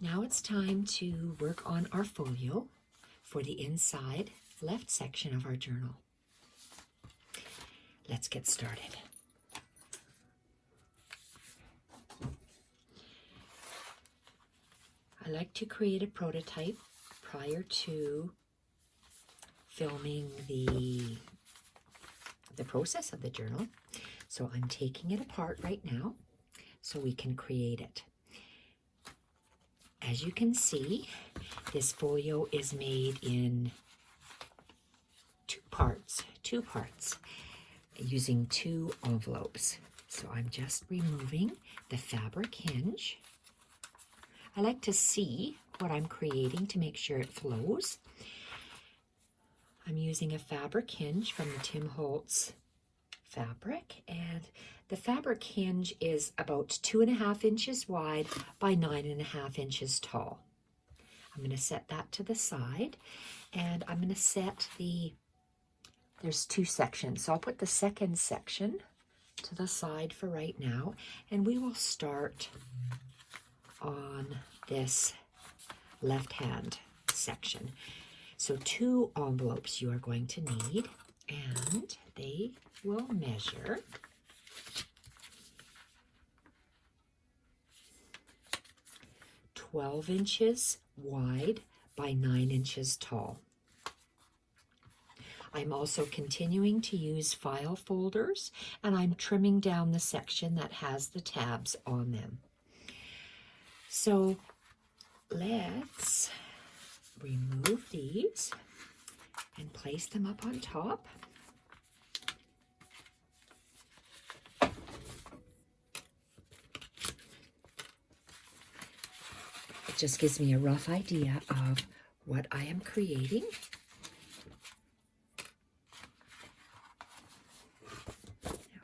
Now it's time to work on our folio for the inside left section of our journal. Let's get started. I like to create a prototype prior to filming the process of the journal. So I'm taking it apart right now so we can create it. As you can see, this folio is made in two parts, using two envelopes. So I'm just removing the fabric hinge. I like to see what I'm creating to make sure it flows. I'm using a fabric hinge from the Tim Holtz fabric, and the fabric hinge is about 2.5 inches wide by 9.5 inches tall. I'm going to set that to the side, and I'm going to set there's two sections, so I'll put the second section to the side for right now, and we will start on this left hand section. So 2 envelopes you are going to need, and they will measure 12 inches wide by 9 inches tall. I'm also continuing to use file folders, and I'm trimming down the section that has the tabs on them. So let's remove these and place them up on top. It just gives me a rough idea of what I am creating.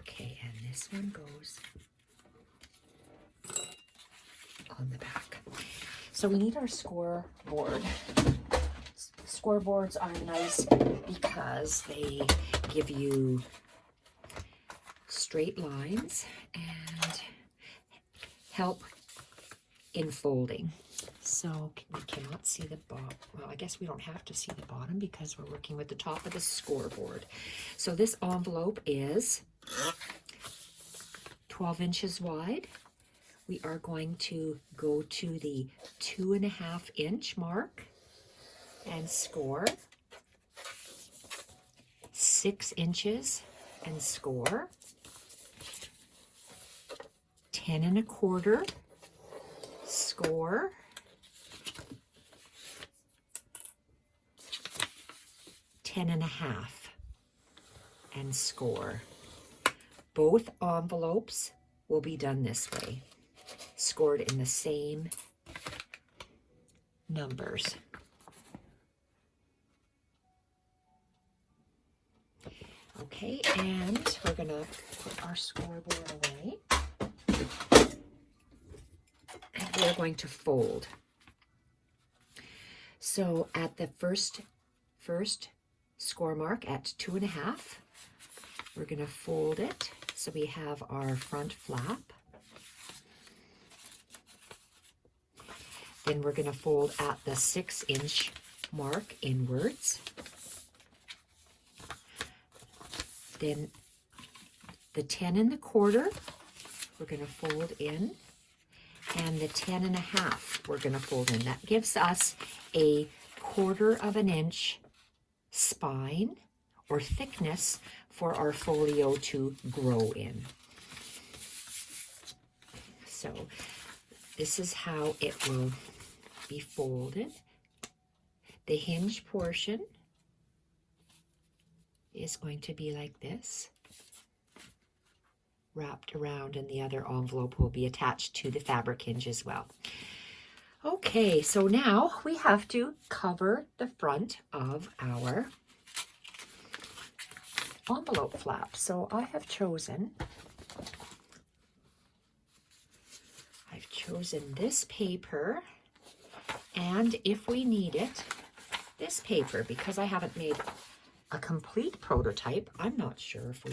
Okay, and this one goes on the back. So we need our scoreboard. Scoreboards are nice because they give you straight lines and help in folding. So we cannot see the bottom. Well, I guess we don't have to see the bottom because we're working with the top of the scoreboard. So this envelope is 12 inches wide. We are going to go to the 2.5 inch mark and score 6 inches and score 10 1/4, score 10 1/2 and score. Both envelopes will be done this way, scored in the same numbers. Okay, and we're going to put our scoreboard away. And we're going to fold. So at the first score mark at 2.5, we're going to fold it. So we have our front flap. Then we're going to fold at the 6 inch mark inwards. Then the 10 1/4 we're going to fold in, and the 10 1/2 we're going to fold in. That gives us a 1/4 inch spine or thickness for our folio to grow in. So this is how it will be folded. The hinge portion is going to be like this, wrapped around, and the other envelope will be attached to the fabric hinge as well. Okay, so now we have to cover the front of our envelope flap. So I've chosen this paper, and if we need it, this paper, because I haven't made a complete prototype. I'm not sure if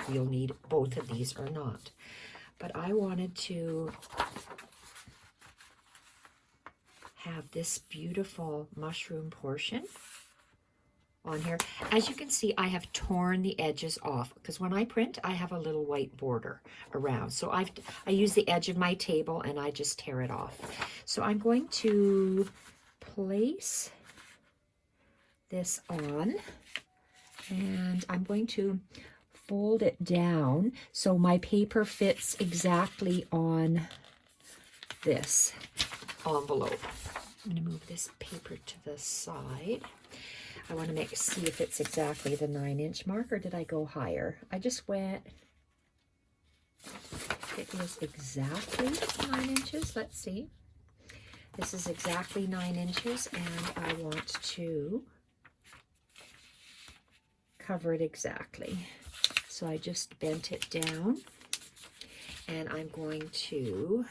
we'll need both of these or not, but I wanted to have this beautiful mushroom portion on here. As you can see, I have torn the edges off because when I print, I have a little white border around. So I use the edge of my table and I just tear it off. So I'm going to place this on, and I'm going to fold it down so my paper fits exactly on this envelope. I'm going to move this paper to the side. I want to see if it's exactly the 9-inch mark, or did I go higher? I just went, it is exactly 9 inches. Let's see. This is exactly 9 inches, and I want to cover it exactly. So I just bent it down, and I'm going to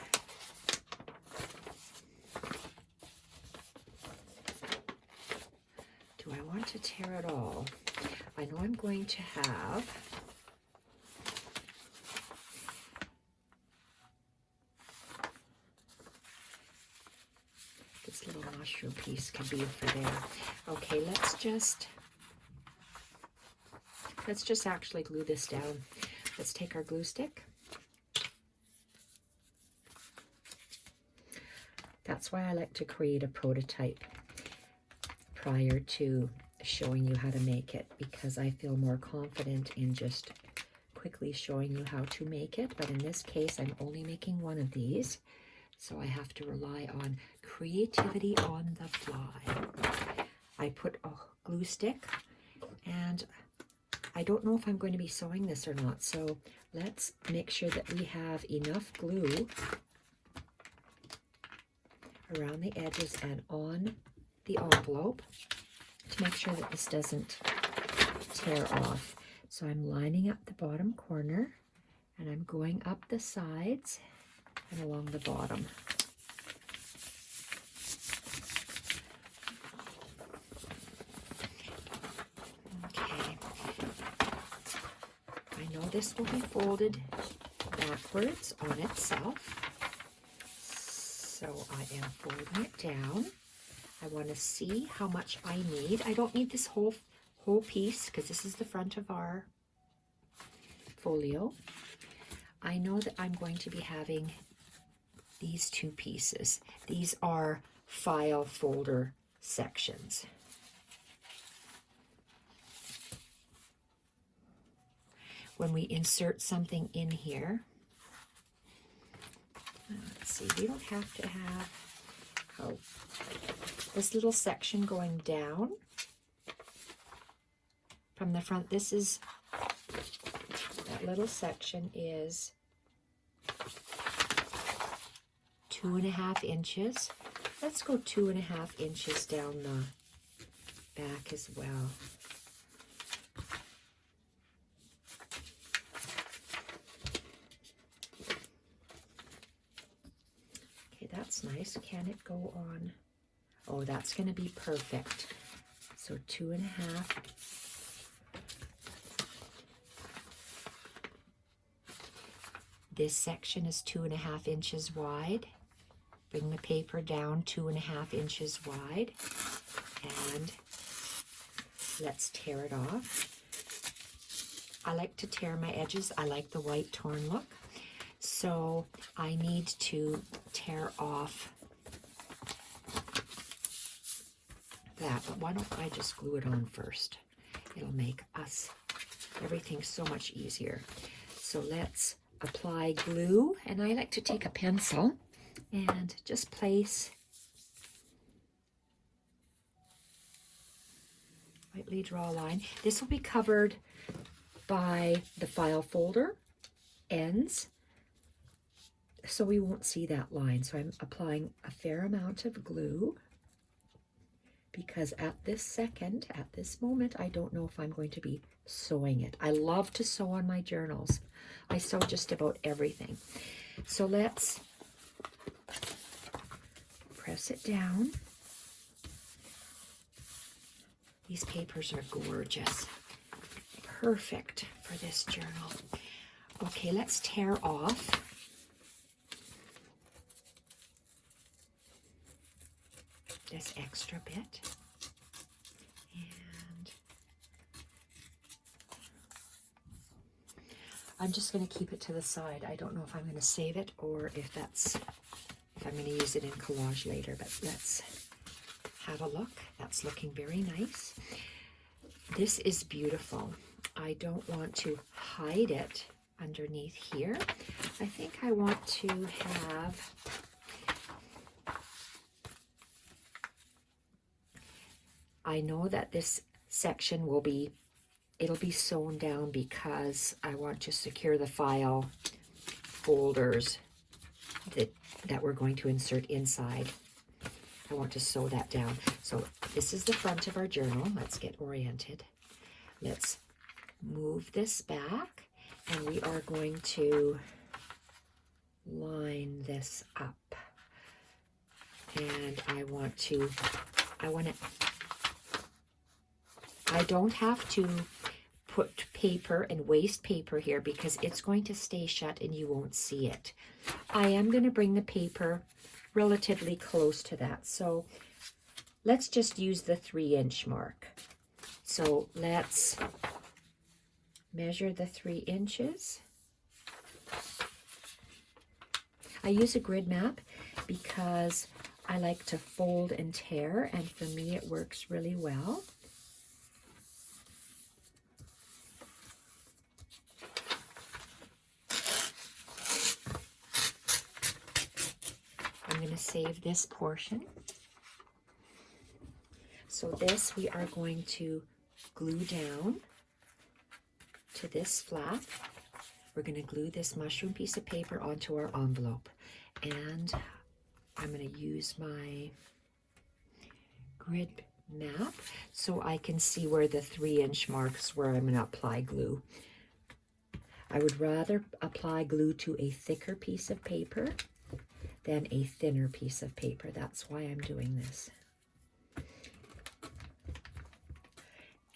do I want to tear it all? I know I'm going to have this little mushroom piece could be for there. Okay, let's just actually glue this down. Let's take our glue stick. That's why I like to create a prototype prior to showing you how to make it, because I feel more confident in just quickly showing you how to make it. But in this case, I'm only making one of these, so I have to rely on creativity on the fly. I put a glue stick, and I don't know if I'm going to be sewing this or not, so let's make sure that we have enough glue around the edges and on the envelope to make sure that this doesn't tear off. So I'm lining up the bottom corner, and I'm going up the sides and along the bottom. Okay. I know this will be folded backwards on itself, so I am folding it down. I want to see how much I need. I don't need this whole piece because this is the front of our folio. I know that I'm going to be having these two pieces. These are file folder sections. When we insert something in here, let's see, we don't have to have this little section going down from the front. This is, that little section is 2.5 inches. Let's go 2.5 inches down the back as well. Okay, that's nice. Can it go on? Oh, that's going to be perfect. So 2.5. This section is 2.5 inches wide. Bring the paper down 2.5 inches wide, and let's tear it off. I like to tear my edges. I like the white torn look. So I need to tear off that, but why don't I just glue it on first? It'll make everything so much easier. So let's apply glue, and I like to take a pencil and just place, lightly draw a line. This will be covered by the file folder ends, so we won't see that line. So I'm applying a fair amount of glue, because at this moment, I don't know if I'm going to be sewing it. I love to sew on my journals. I sew just about everything. So let's press it down. These papers are gorgeous. Perfect for this journal. Okay, let's tear off this extra bit. And I'm just going to keep it to the side. I don't know if I'm going to save it or if I'm going to use it in collage later, but let's have a look. That's looking very nice. This is beautiful. I don't want to hide it underneath here. I think I want to have I know that this section it'll be sewn down because I want to secure the file folders that we're going to insert inside. I want to sew that down. So this is the front of our journal. Let's get oriented. Let's move this back, and we are going to line this up. And I don't have to put paper and waste paper here because it's going to stay shut and you won't see it. I am going to bring the paper relatively close to that. So let's just use the 3-inch mark. So let's measure the 3 inches. I use a grid map because I like to fold and tear, and for me it works really well. I'm going to save this portion. So this we are going to glue down to this flap. We're going to glue this mushroom piece of paper onto our envelope. And I'm going to use my grid map so I can see where the 3-inch marks where I'm going to apply glue. I would rather apply glue to a thicker piece of paper than a thinner piece of paper. That's why I'm doing this.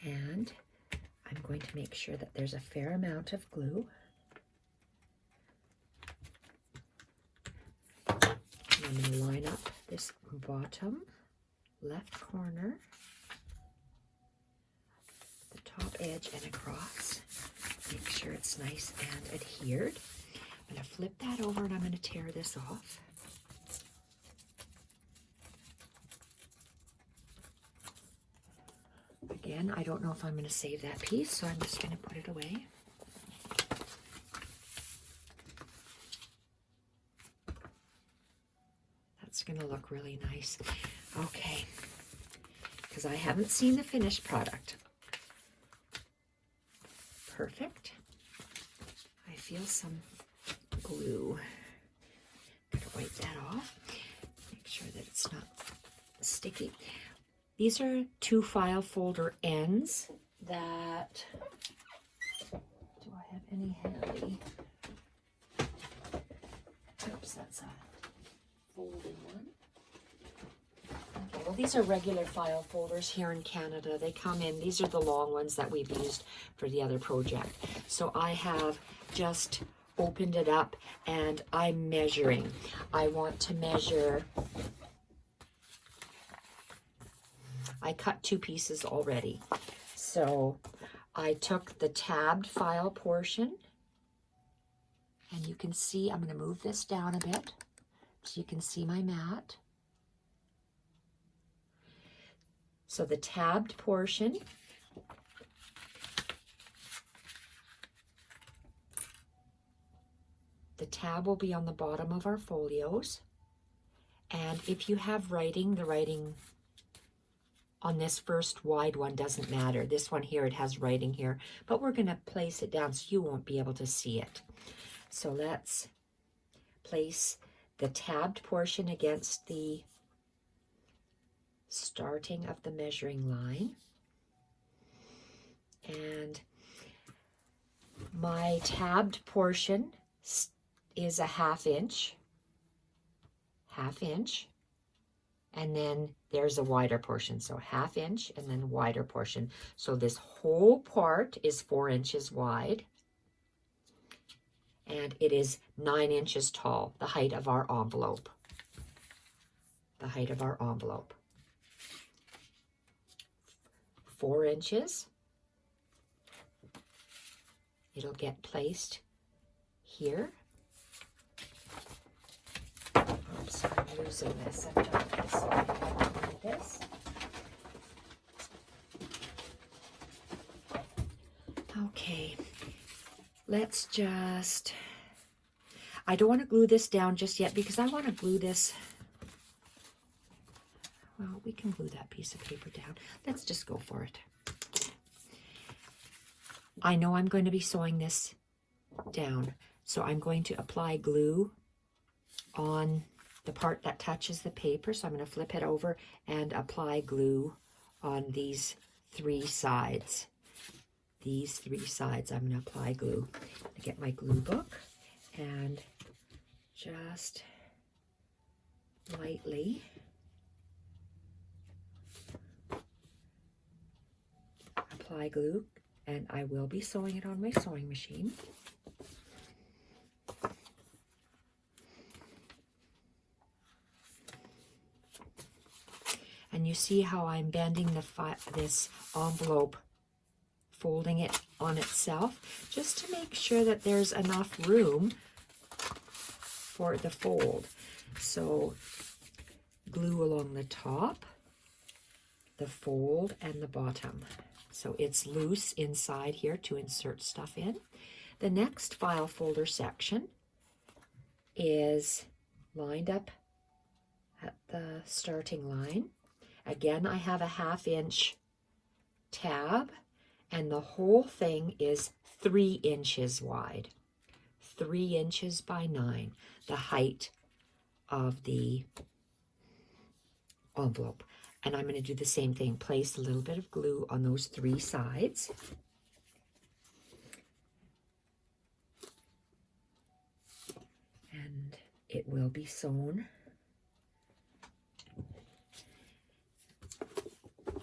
And I'm going to make sure that there's a fair amount of glue. And I'm going to line up this bottom left corner, the top edge and across. Make sure it's nice and adhered. I'm going to flip that over and I'm going to tear this off. Again, I don't know if I'm going to save that piece, so I'm just going to put it away. That's going to look really nice. Okay, because I haven't seen the finished product. Perfect. I feel some glue. I'm going to wipe that off. Make sure that it's not sticky. These are 2 file folder ends that, do I have any handy? Oops, that's a folded one. Okay, well these are regular file folders here in Canada. They come in, these are the long ones that we've used for the other project. So I have just opened it up and I'm measuring. I want to measure, I cut 2 pieces already. So I took the tabbed file portion, and you can see, I'm going to move this down a bit so you can see my mat. So the tabbed portion, the tab will be on the bottom of our folios. And if you have writing, the writing on this first wide one doesn't matter. This one here, it has writing here, but we're going to place it down so you won't be able to see it. So let's place the tabbed portion against the starting of the measuring line. And my tabbed portion is a 1/2 inch. 1/2 inch. And then there's a wider portion, so 1/2 inch and then a wider portion. So this whole part is 4 inches wide, and it is 9 inches tall, the height of our envelope. The height of our envelope. 4 inches. It'll get placed here. Oops, I'm losing this. I've got this like this. Okay, let's just, I don't want to glue this down just yet because I want to glue this, well, we can glue that piece of paper down. Let's just go for it. I know I'm going to be sewing this down, so I'm going to apply glue on the part that touches the paper. So I'm going to flip it over and apply glue on these 3 sides. These 3 sides, I'm going to apply glue. I'm going to get my glue book and just lightly apply glue, and I will be sewing it on my sewing machine. And you see how I'm bending this envelope, folding it on itself, just to make sure that there's enough room for the fold. So glue along the top, the fold, and the bottom. So it's loose inside here to insert stuff in. The next file folder section is lined up at the starting line. Again, I have a 1/2 inch tab, and the whole thing is 3 inches wide. 3 inches by 9, the height of the envelope. And I'm going to do the same thing, place a little bit of glue on those 3 sides. And it will be sewn.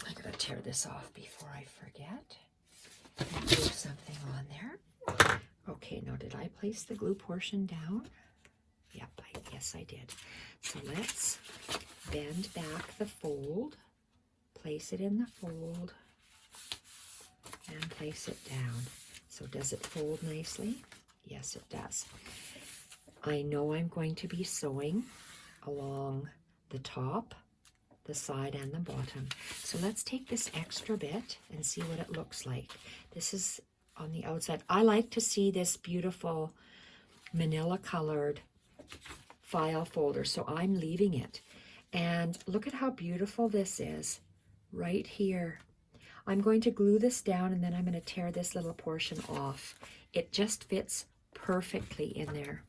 I'm going to tear this off before I forget. Glue something on there. Okay, now did I place the glue portion down? Yep, yes I did. So let's bend back the fold, place it in the fold, and place it down. So does it fold nicely? Yes, it does. I know I'm going to be sewing along the top, the side, and the bottom. So let's take this extra bit and see what it looks like. This is on the outside. I like to see this beautiful manila colored file folder, so I'm leaving it. And look at how beautiful this is right here. I'm going to glue this down, and then I'm going to tear this little portion off. It just fits perfectly in there.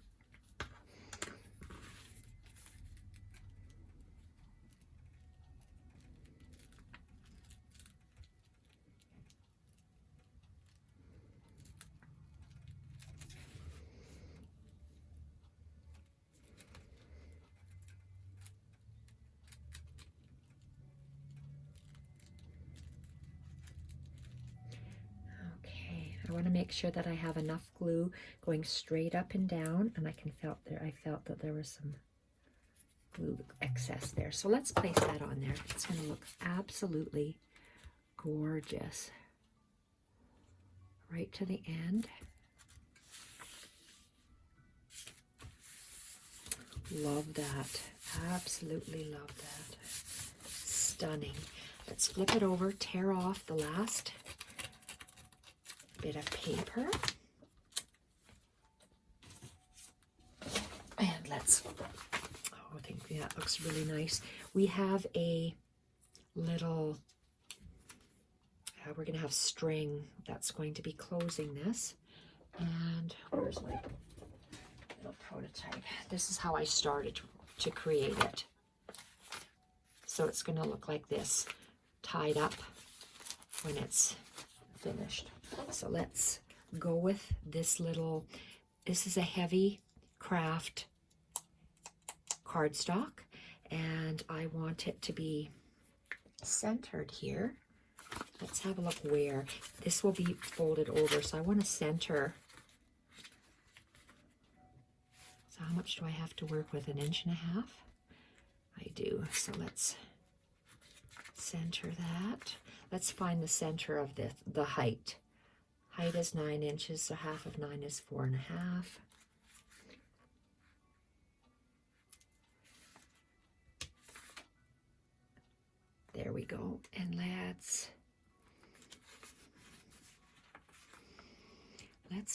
I want to make sure that I have enough glue going straight up and down, and I felt that there was some glue excess there. So let's place that on there. It's going to look absolutely gorgeous. Right to the end. Love that. Absolutely love that. Stunning. Let's flip it over, tear off the last bit of paper, and let's, I think that looks really nice. We have a little, we're going to have string that's going to be closing this, and where's my little prototype? This is how I started to create it. So it's going to look like this, tied up when it's finished. So let's go with this little, this is a heavy craft cardstock, and I want it to be centered here. Let's have a look where. This will be folded over, so I want to center. So how much do I have to work with? 1.5 inches? I do. So let's center that. let's find the center of the height. Height is 9 inches, so half of 9 is 4.5. There we go. And let's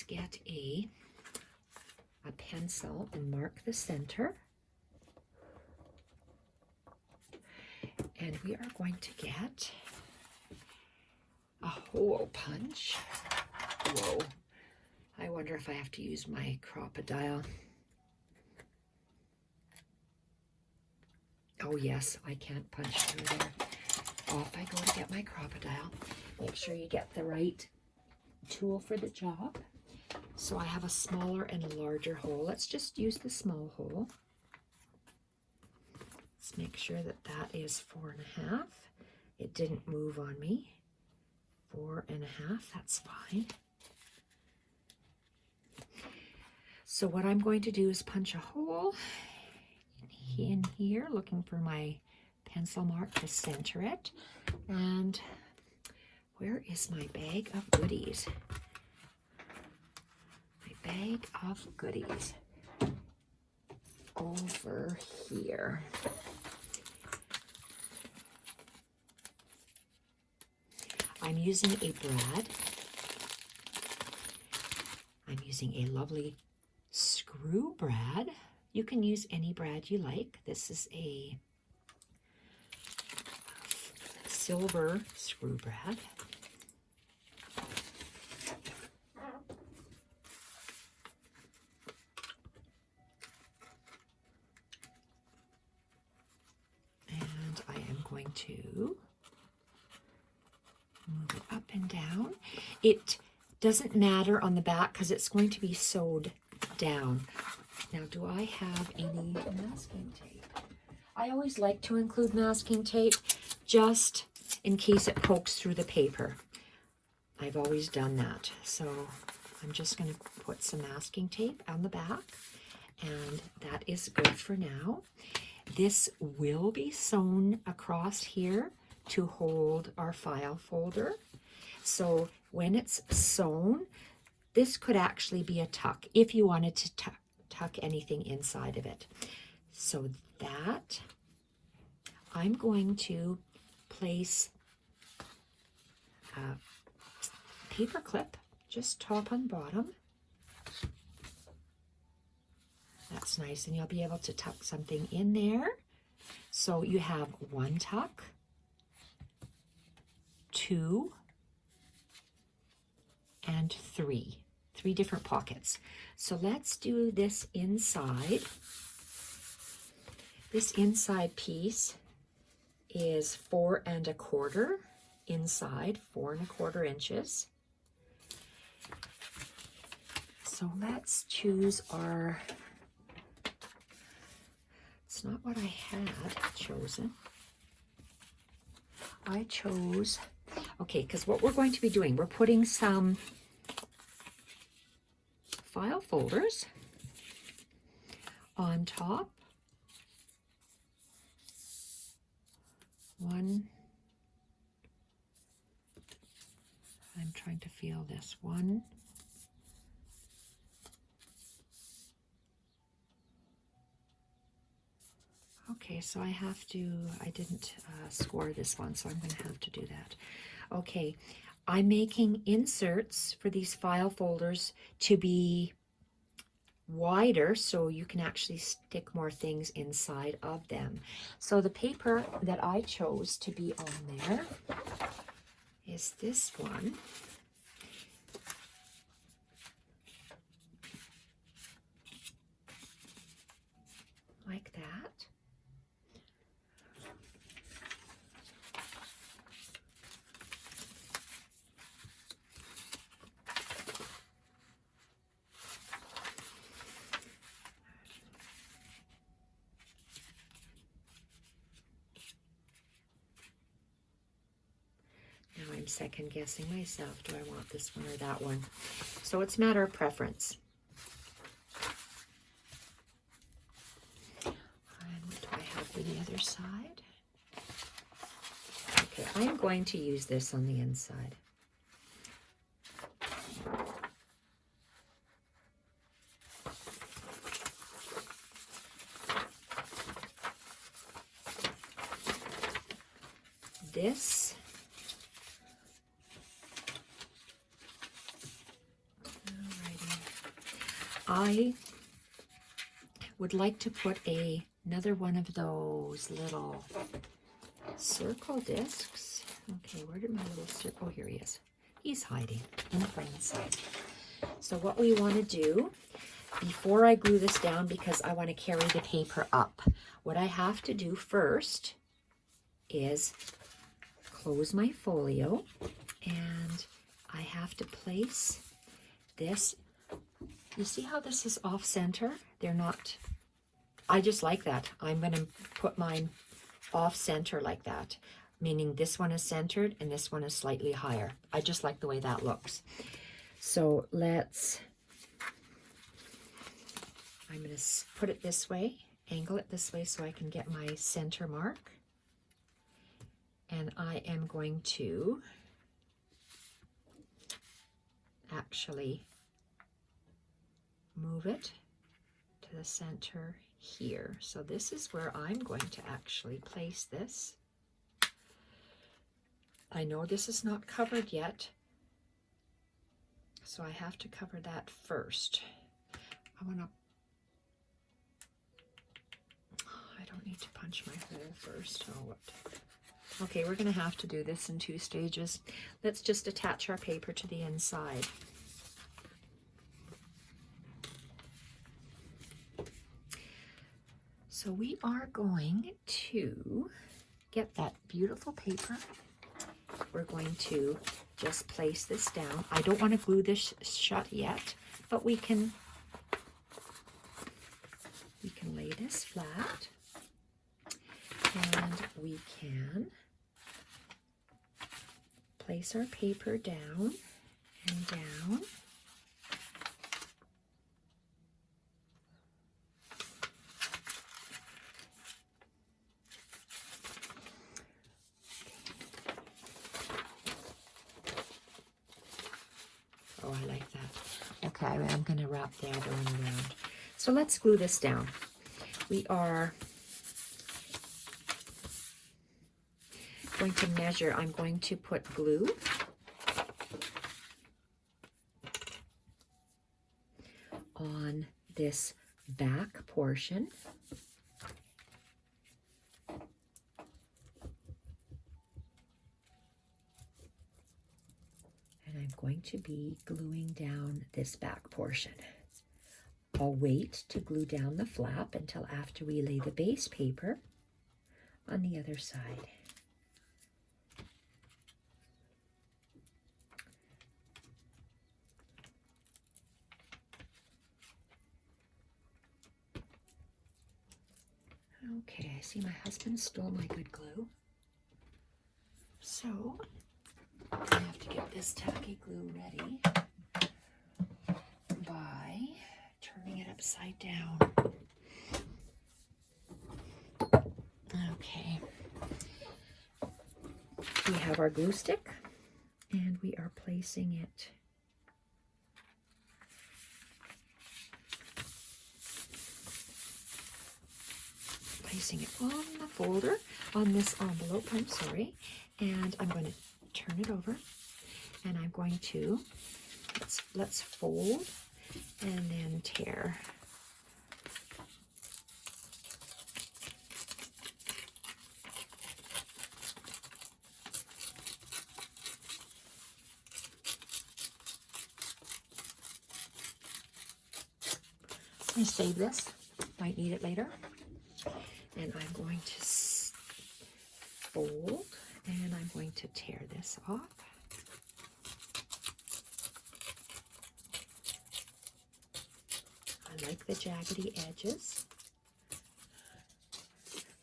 get a pencil and mark the center. And we are going to get a hole punch. Whoa. I wonder if I have to use my crocodile. Oh yes, I can't punch through there. Off I go to get my crocodile. Make sure you get the right tool for the job. So I have a smaller and a larger hole. Let's just use the small hole. Let's make sure that that is 4.5. It didn't move on me. 4.5, that's fine. So what I'm going to do is punch a hole in here, looking for my pencil mark to center it. And where is my bag of goodies? My bag of goodies. Over here. I'm using a brad. I'm using a lovely screw brad. You can use any brad you like. This is a silver screw brad. And I am going to move it up and down. It doesn't matter on the back because it's going to be sewed down. Now, do I have any masking tape? I always like to include masking tape just in case it pokes through the paper. I've always done that. So I'm just going to put some masking tape on the back, and that is good for now. This will be sewn across here to hold our file folder. So when it's sewn, this could actually be a tuck if you wanted to tuck anything inside of it. So that I'm going to place a paper clip just top and bottom. That's nice, and you'll be able to tuck something in there. So you have 1 tuck, 2, and 3 different pockets. So let's do this inside. This inside piece is 4 1/4 inside, 4 1/4 inches. So let's choose our, it's not what I had chosen. I chose, okay, because what we're going to be doing, we're putting some file folders on top. One, I'm trying to feel this one. Okay, so I didn't score this one, so I'm going to have to do that. Okay, I'm making inserts for these file folders to be wider so you can actually stick more things inside of them. So the paper that I chose to be on there is this one. Like that. I'm second guessing myself. Do I want this one or that one? So it's a matter of preference. And what do I have for the other side? Okay, I'm going to use this on the inside. This I would like to put another one of those little circle discs. Okay, where did my little circle? Oh, here he is. He's hiding in plain sight. So what we want to do, before I glue this down, because I want to carry the paper up, what I have to do first is close my folio, and I have to place this. You see how this is off center? They're not, I just like that. I'm going to put mine off center like that, meaning this one is centered and this one is slightly higher. I just like the way that looks. So let's, I'm going to put it this way, angle it this way so I can get my center mark. And I am going to actually move it to the center here. So this is where I'm going to actually place this. I know this is not covered yet, so I have to cover that first. I don't need to punch my hole first. Oh, what? Okay, we're going to have to do this in 2 stages. Let's just attach our paper to the inside. So we are going to get that beautiful paper. We're going to just place this down. I don't want to glue this shut yet, but we can lay this flat, and we can place our paper down and down. Oh, I like that. Okay, I'm going to wrap the other one around. So let's glue this down. We are going to measure. I'm going to put glue on this back portion. And I'm going to be gluing down this back portion. I'll wait to glue down the flap until after we lay the base paper on the other side. Okay, I see my husband stole my good glue. So I have to get this tacky glue ready by turning it upside down. Okay. We have our glue stick, and we are placing it on the folder, on this envelope, I'm sorry, and I'm going to turn it over, and I'm going to, let's fold and then tear. I'm going to save this, might need it later. And I'm going to fold, and I'm going to tear this off. I like the jaggedy edges.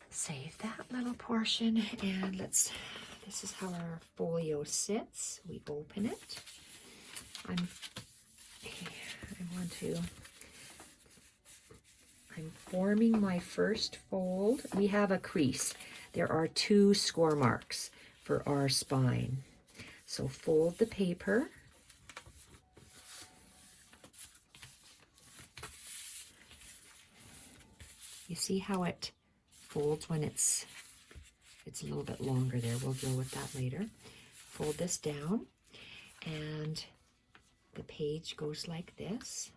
Save that little portion, and this is how our folio sits. We open it. I'm forming my first fold. We have a crease. There are 2 score marks for our spine. So fold the paper. You see how it folds when it's a little bit longer there. We'll deal with that later. Fold this down, and the page goes like this.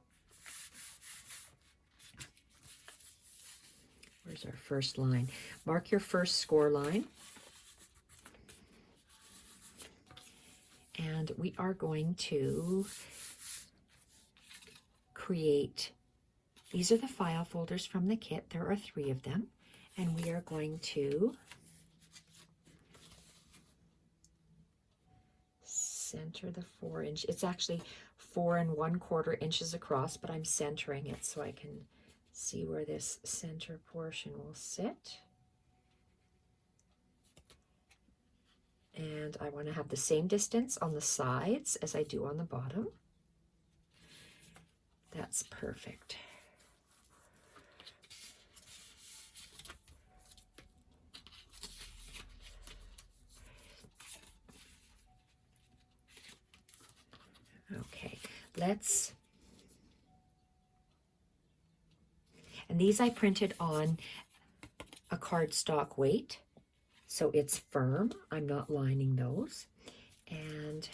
Where's our first line? Mark your first score line. And we are going to create, these are the file folders from the kit. There are 3 of them. And we are going to center the 4-inch. It's actually 4 1/4 inches across, but I'm centering it so I can see where this center portion will sit. And I want to have the same distance on the sides as I do on the bottom. That's perfect. Okay, and these I printed on a cardstock weight, so it's firm. I'm not lining those. And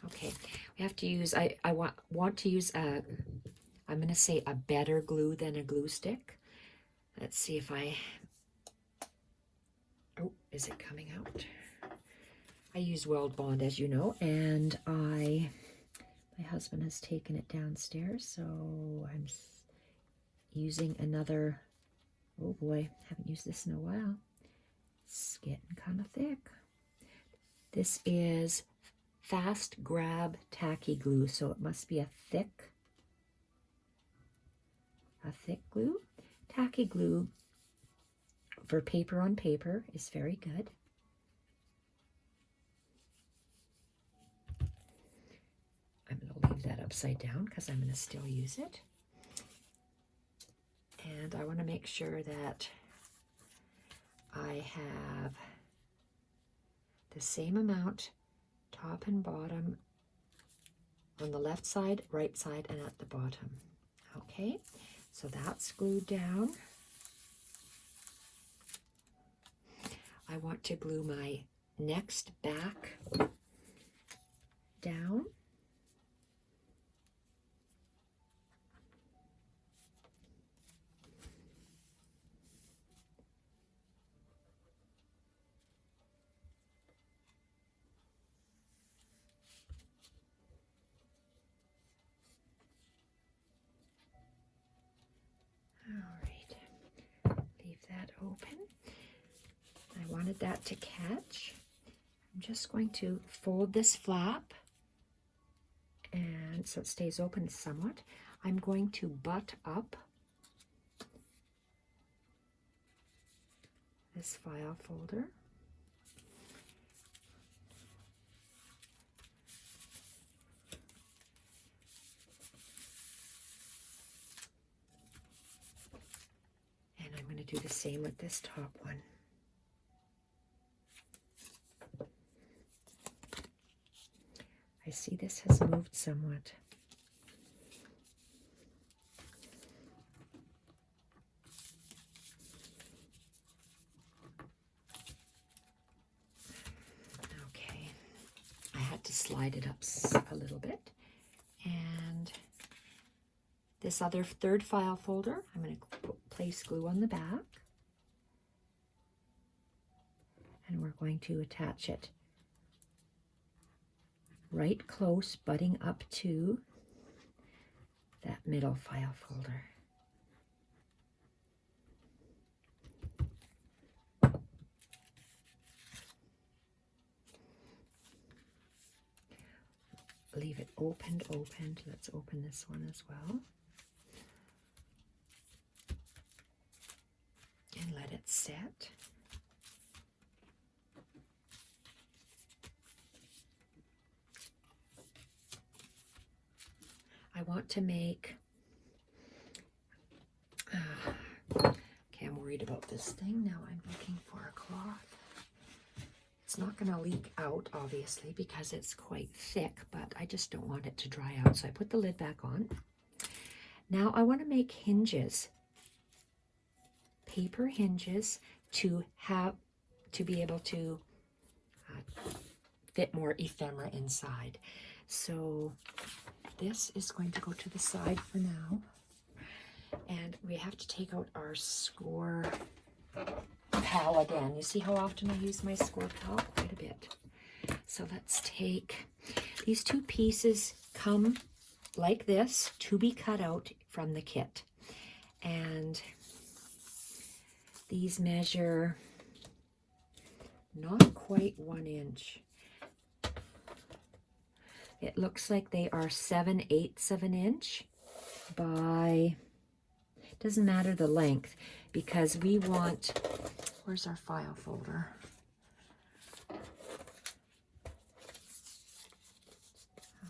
okay, we have to use, I want to use I'm going to say a better glue than a glue stick. Let's see if oh, is it coming out? I use Weld Bond, as you know, and my husband has taken it downstairs, so I'm using another, oh boy, haven't used this in a while. It's getting kind of thick. This is Fast Grab Tacky Glue, so it must be a thick glue. Tacky glue for paper on paper is very good. I'm going to leave that upside down because I'm going to still use it. And I want to make sure that I have the same amount top and bottom on the left side, right side, and at the bottom. Okay, so that's glued down. I want to glue my next back down. Open. I wanted that to catch. I'm just going to fold this flap, and so it stays open somewhat. I'm going to butt up this file folder. And I'm going to do the same with this top one. I see this has moved somewhat. Okay, I had to slide it up a little bit. And this other third file folder, I'm going to place glue on the back. And we're going to attach it right close, butting up to that middle file folder. Leave it opened. Let's open this one as well. And let it set. I want to make, okay, I'm worried about this thing. Now I'm looking for a cloth. It's not going to leak out, obviously, because it's quite thick, but I just don't want it to dry out. So I put the lid back on. Now I want to make hinges, paper hinges, to be able to fit more ephemera inside. So this is going to go to the side for now. And we have to take out our score pal again. You see how often I use my score pal? Quite a bit. So let's take, these two pieces come like this to be cut out from the kit. And these measure not quite 1 inch. It looks like they are 7/8 of an inch by, doesn't matter the length, because we want, where's our file folder?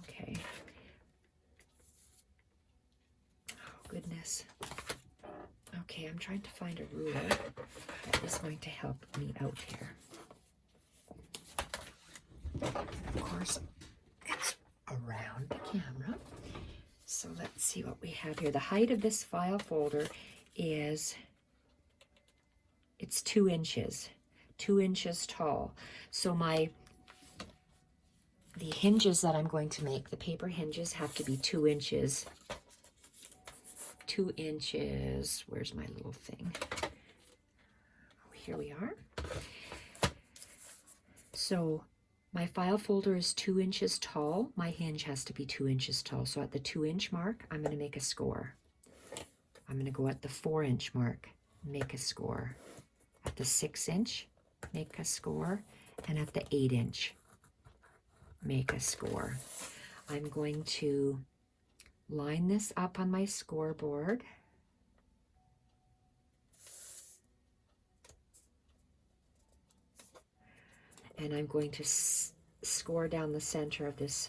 Okay. Oh, goodness. Okay, I'm trying to find a ruler that is going to help me out here. Of course, it's around the camera. So let's see what we have here. The height of this file folder is, it's 2 inches, 2 inches tall. So the hinges that I'm going to make, the paper hinges, have to be 2 inches. 2 inches, where's my little thing? Oh, here we are. So my file folder is 2 inches tall. My hinge has to be 2 inches tall. So at the 2-inch mark, I'm going to make a score. I'm going to go at the 4-inch mark, make a score. At the 6-inch, make a score. And at the 8-inch, make a score. I'm going to line this up on my scoreboard. And I'm going to score down the center of this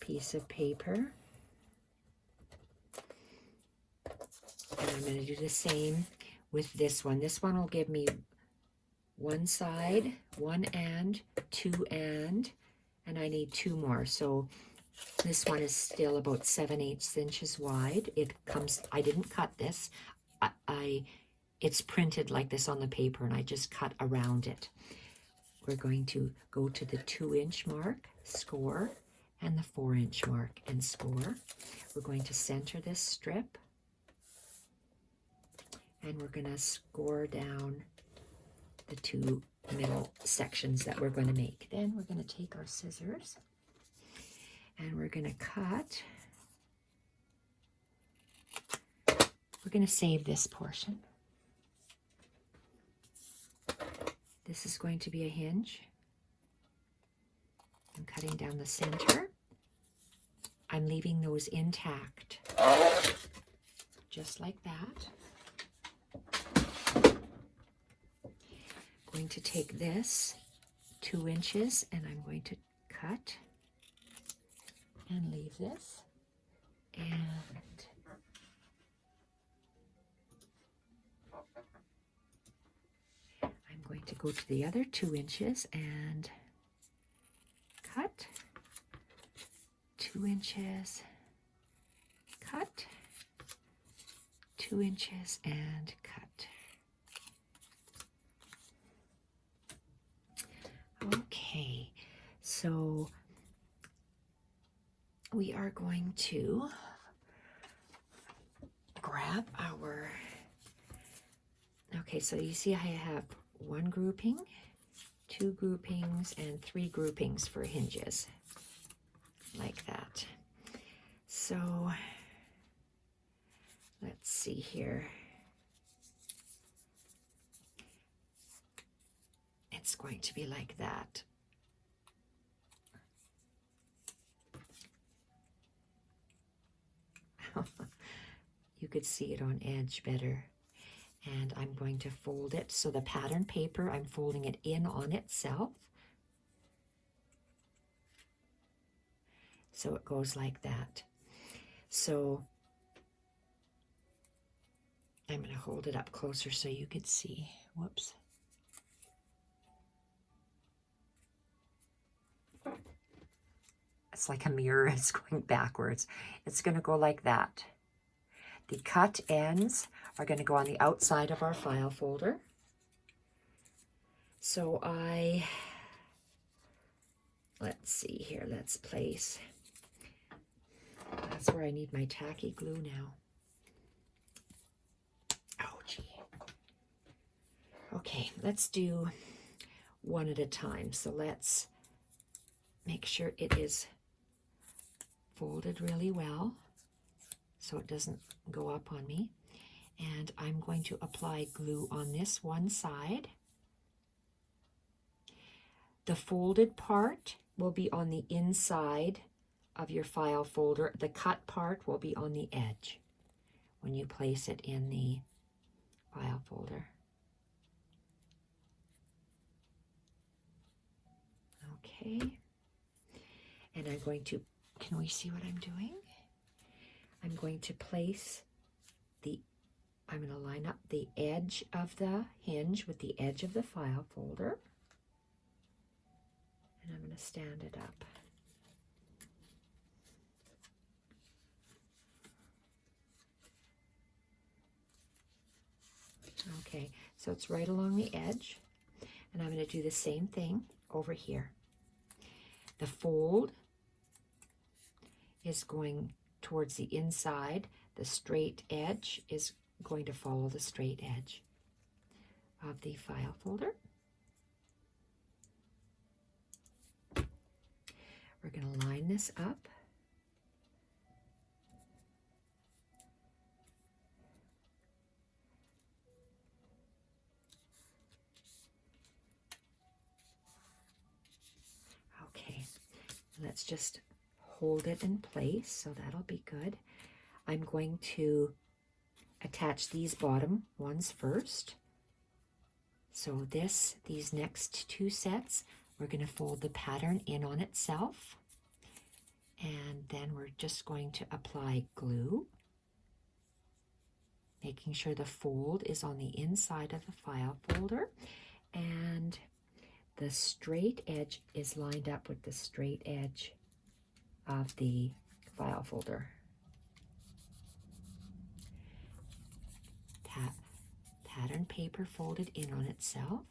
piece of paper. And I'm going to do the same with this one. This one will give me one side, one and, two and I need 2 more. So this one is still about 7/8 inches wide. It comes, I didn't cut this. It's printed like this on the paper, and I just cut around it. We're going to go to the 2-inch mark, score, and the 4-inch mark and score. We're going to center this strip, and we're going to score down the 2 middle sections that we're going to make. Then we're going to take our scissors and we're going to cut. We're going to save this portion. This is going to be a hinge. I'm cutting down the center. I'm leaving those intact, just like that. I'm going to take this 2 inches and I'm going to cut and leave this. And I'm going to go to the other 2 inches and cut, 2 inches, cut, 2 inches, and cut. Okay, so we are going to grab our, okay, so you see I have 1 grouping, 2 groupings, and 3 groupings for hinges, like that. So let's see here. It's going to be like that. You could see it on edge better. And I'm going to fold it. So the pattern paper, I'm folding it in on itself. So it goes like that. So I'm going to hold it up closer so you could see. Whoops. It's like a mirror. It's going backwards. It's going to go like that. The cut ends are going to go on the outside of our file folder. So let's see here, let's place. That's where I need my tacky glue now. Oh, gee. Okay, let's do one at a time. So let's make sure it is folded really well so it doesn't go up on me. And I'm going to apply glue on this one side. The folded part will be on the inside of your file folder. The cut part will be on the edge when you place it in the file folder. Okay. And I'm going to, can we see what I'm doing? I'm going to place I'm going to line up the edge of the hinge with the edge of the file folder. And I'm going to stand it up. Okay, so it's right along the edge. And I'm going to do the same thing over here. The fold is going towards the inside. The straight edge is going to follow the straight edge of the file folder. We're going to line this up. Okay, let's just hold it in place, so that'll be good. I'm going to attach these bottom ones first. So these next two sets, we're going to fold the pattern in on itself. And then we're just going to apply glue, making sure the fold is on the inside of the file folder. And the straight edge is lined up with the straight edge of the file folder. Pattern paper folded in on itself.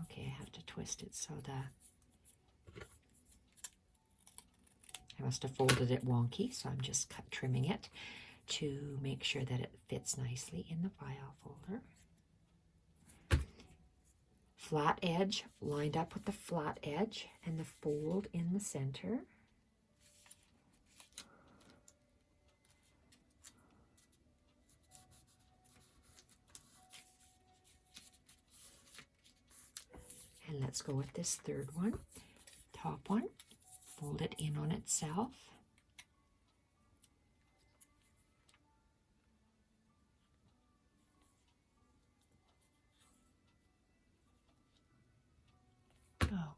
Okay, I have to twist it so I must have folded it wonky, so I'm just trimming it to make sure that it fits nicely in the file folder. Flat edge lined up with the flat edge and the fold in the center. And let's go with this third one, top one, fold it in on itself.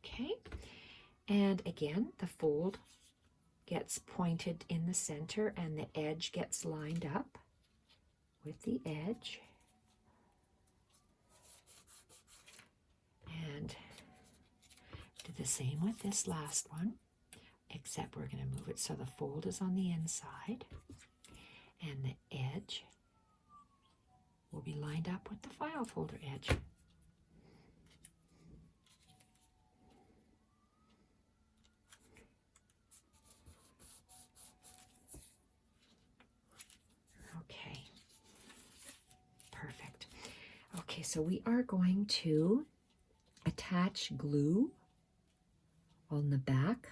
Okay, and again, the fold gets pointed in the center and the edge gets lined up with the edge. And do the same with this last one, except we're going to move it so the fold is on the inside and the edge will be lined up with the file folder edge. Okay, perfect. Okay, so we are going to attach glue on the back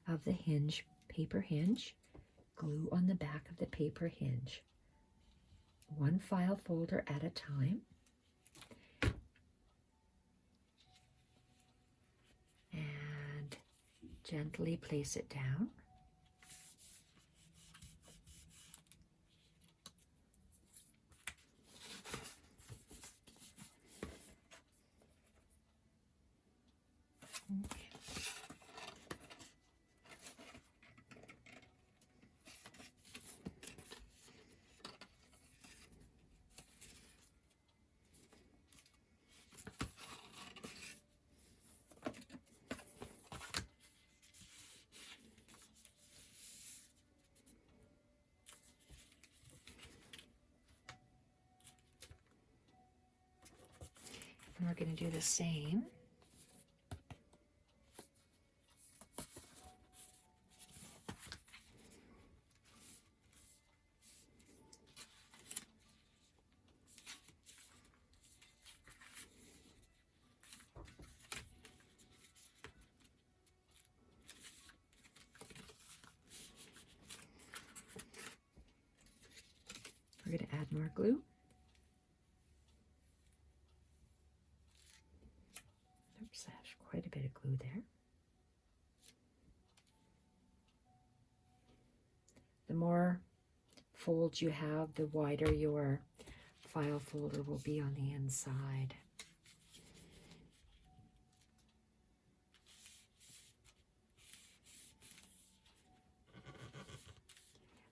of the hinge, paper hinge, glue on the back of the paper hinge, one file folder at a time. And gently place it down. Okay. And we're going to do the same. We're going to add more glue. Oops, there's quite a bit of glue there. The more folds you have, the wider your file folder will be on the inside.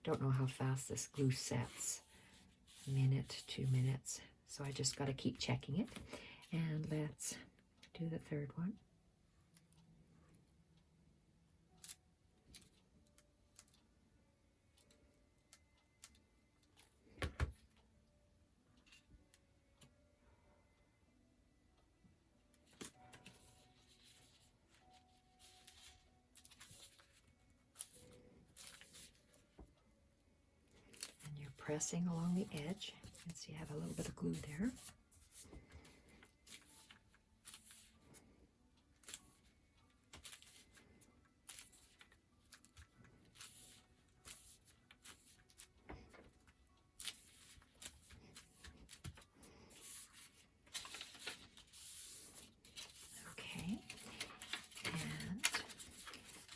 Don't know how fast this glue sets. A minute, 2 minutes. So I just got to keep checking it. And let's do the third one. And you're pressing along the edge. You can see I have a little bit of glue there.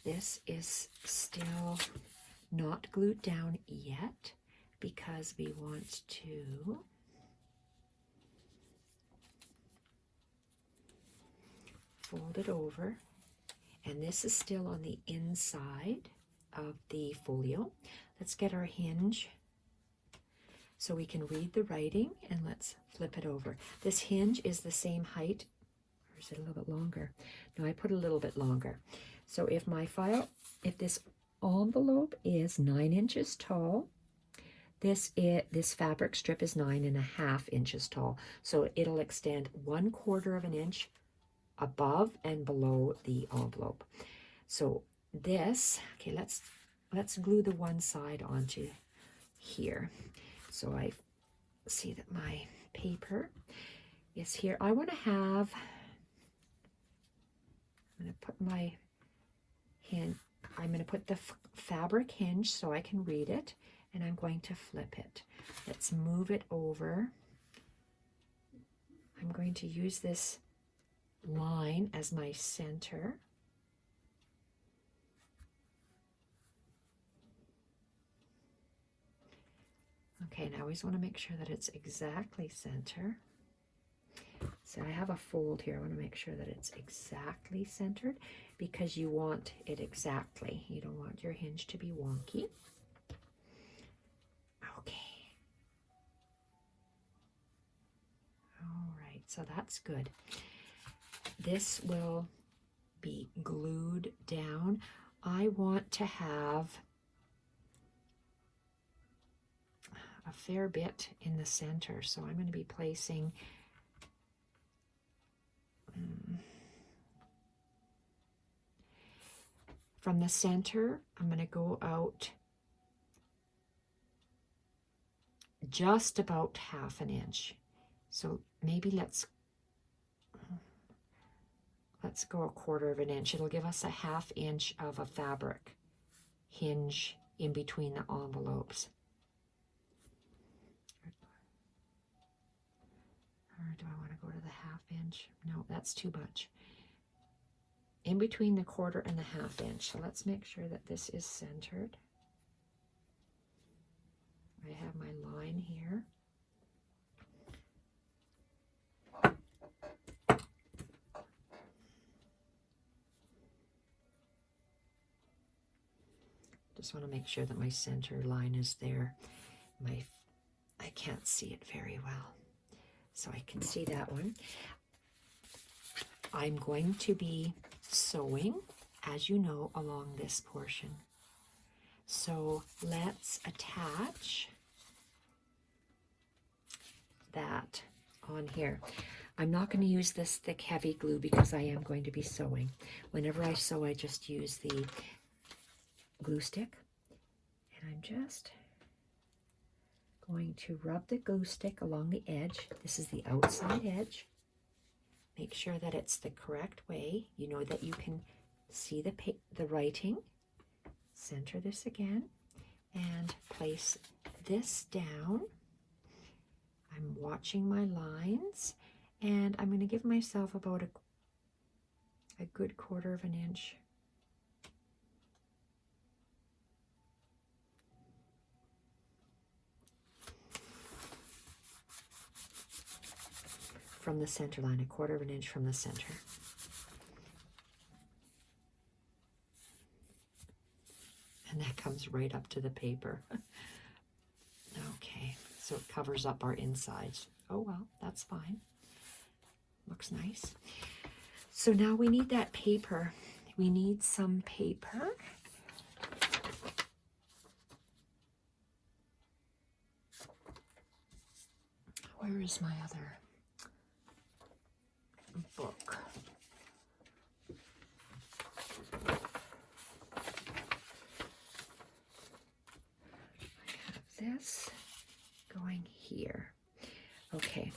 This is still not glued down yet because we want to fold it over, and this is still on the inside of the folio. Let's get our hinge so we can read the writing, and let's flip it over. This hinge is the same height, or is it a little bit longer? No, I put a little bit longer. So if this envelope is 9 inches tall, this fabric strip is 9.5 inches tall. So it'll extend 1/4 of an inch above and below the envelope. So this, okay, let's glue the one side onto here. So I see that my paper is here. I want to have, I'm going to put my I'm going to put the fabric hinge so I can read it, and I'm going to flip it. Let's move it over. I'm going to use this line as my center. Okay, and I always want to make sure that it's exactly center. So I have a fold here. I want to make sure that it's exactly centered because you want it exactly. You don't want your hinge to be wonky. Okay. All right, so that's good. This will be glued down. I want to have a fair bit in the center, so I'm going to be placing from the center. I'm going to go out just about 1/2 inch. So maybe let's go 1/4 of an inch. It'll give us a 1/2 inch of a fabric hinge in between the envelopes. Or do I want to go to the 1/2 inch? No, that's too much. In between the 1/4 and the 1/2 inch. So let's make sure that this is centered. I have my line here. Just want to make sure that my center line is there. I can't see it very well, so I can see that one. I'm going to be sewing, as you know, along this portion. So let's attach that on here. I'm not going to use this thick, heavy glue because I am going to be sewing. Whenever I sew, I just use the glue stick. And I'm just going to rub the glue stick along the edge. This is the outside edge. Make sure that it's the correct way. You know that you can see the writing. Center this again and place this down. I'm watching my lines, and I'm going to give myself about a good 1/4 of an inch. From the center line, a 1/4 of an inch from the center. And that comes right up to the paper. Okay, so it covers up our insides. Oh well, that's fine. Looks nice. So now we need that paper. We need some paper. Where is my other book? This going here. Okay,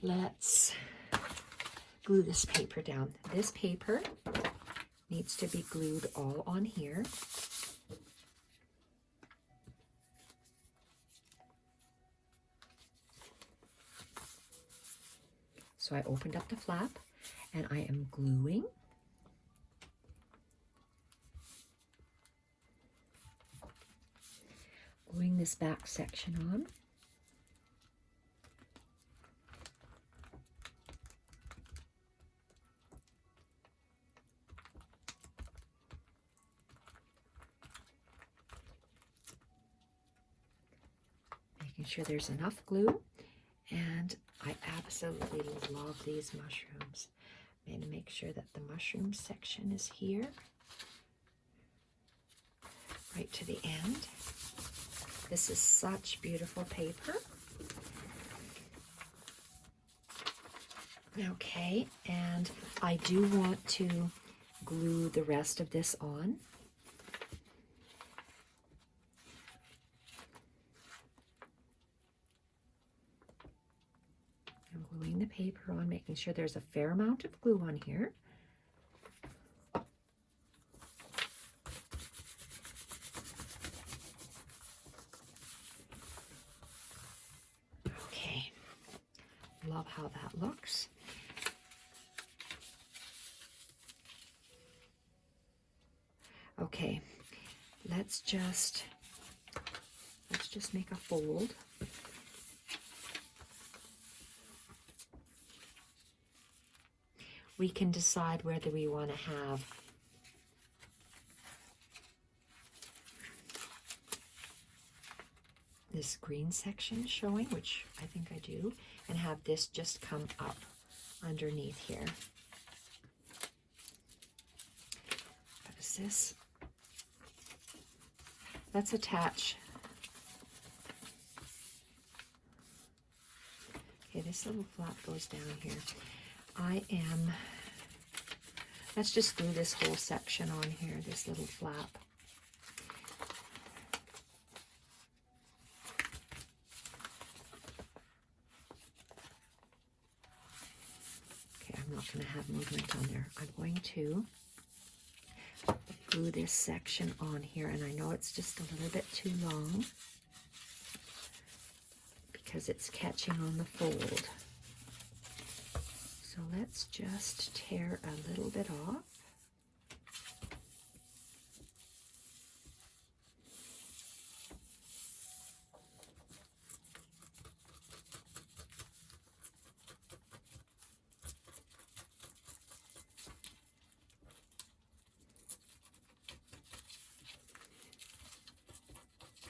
let's glue this paper down. This paper needs to be glued all on here. So I opened up the flap and I am gluing. Gluing this back section on. Making sure there's enough glue. And I absolutely love these mushrooms. I'm going to make sure that the mushroom section is here, right to the end. This is such beautiful paper. Okay, and I do want to glue the rest of this on. I'm gluing the paper on, making sure there's a fair amount of glue on here. Okay, love how that looks. Okay, let's just make a fold. We can decide whether we want to have this green section showing, which I think I do, and have this just come up underneath here. What is this? Let's attach. Okay, this little flap goes down here. Let's just glue this whole section on here, this little flap. Okay, I'm not going to have movement on there. I'm going to glue this section on here, and I know it's just a little bit too long because it's catching on the fold. So let's just tear a little bit off.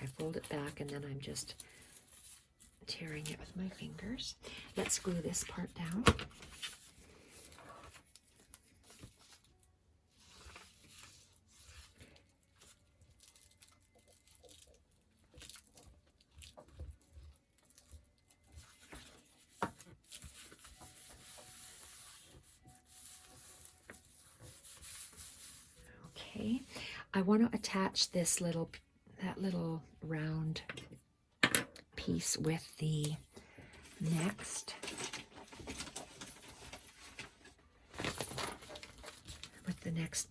I fold it back and then I'm just tearing it with my fingers. Let's glue this part down. Okay, I want to attach this that little round piece with the next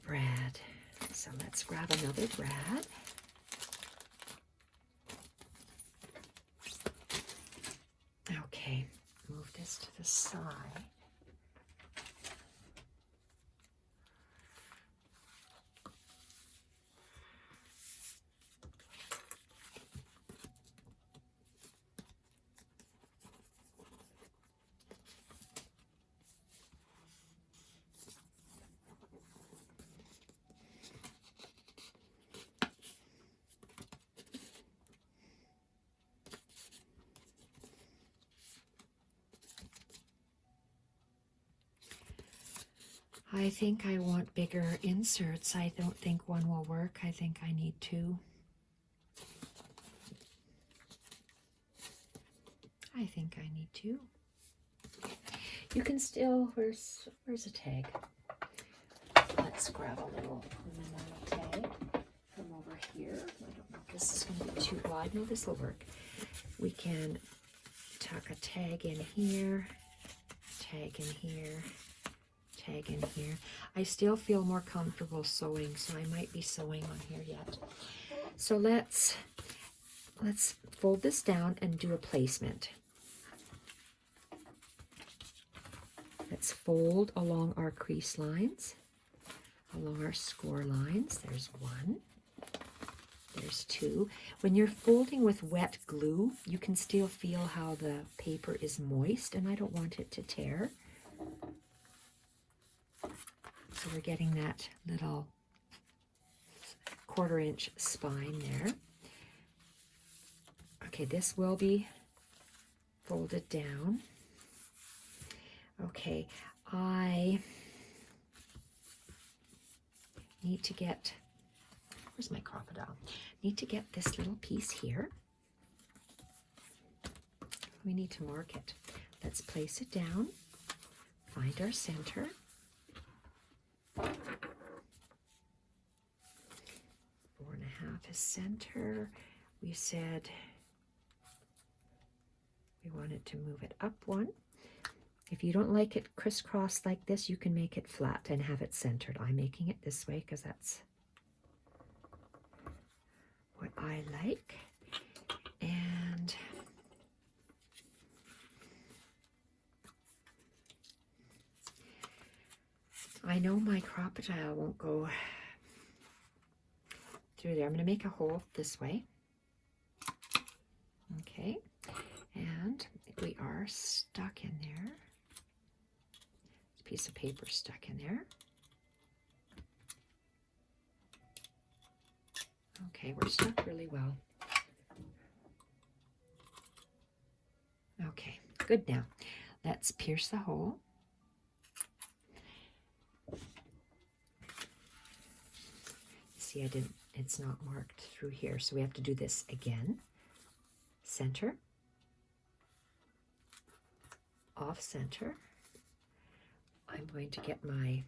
brad. So let's grab another brad. Okay, move this to the side. I think I want bigger inserts. I don't think one will work. I think I need two. I think I need two. You can still, where's a tag? Let's grab a little tag from over here. I don't know if this is going to be too wide. No, this will work. We can tuck a tag in here, tag in here, tag in here. I still feel more comfortable sewing, so I might be sewing on here yet. So let's fold this down and do a placement. Let's fold along our crease lines, along our score lines. There's one, there's two. When you're folding with wet glue, you can still feel how the paper is moist, and I don't want it to tear. So we're getting that little 1/4 inch spine there. Okay, this will be folded down. Okay, I need to get, where's my crocodile? Need to get this little piece here. We need to mark it. Let's place it down, find our center. 4.5 is center. We said we wanted to move it up one. If you don't like it crisscross like this, you can make it flat and have it centered. I'm making it this way because that's what I like. And I know my crocodile won't go through there. I'm going to make a hole this way. Okay, and we are stuck in there. Piece of paper stuck in there. Okay, we're stuck really well. Okay, good now. Let's pierce the hole. See, it's not marked through here, so we have to do this again. Center, off center. I'm going to get I'm going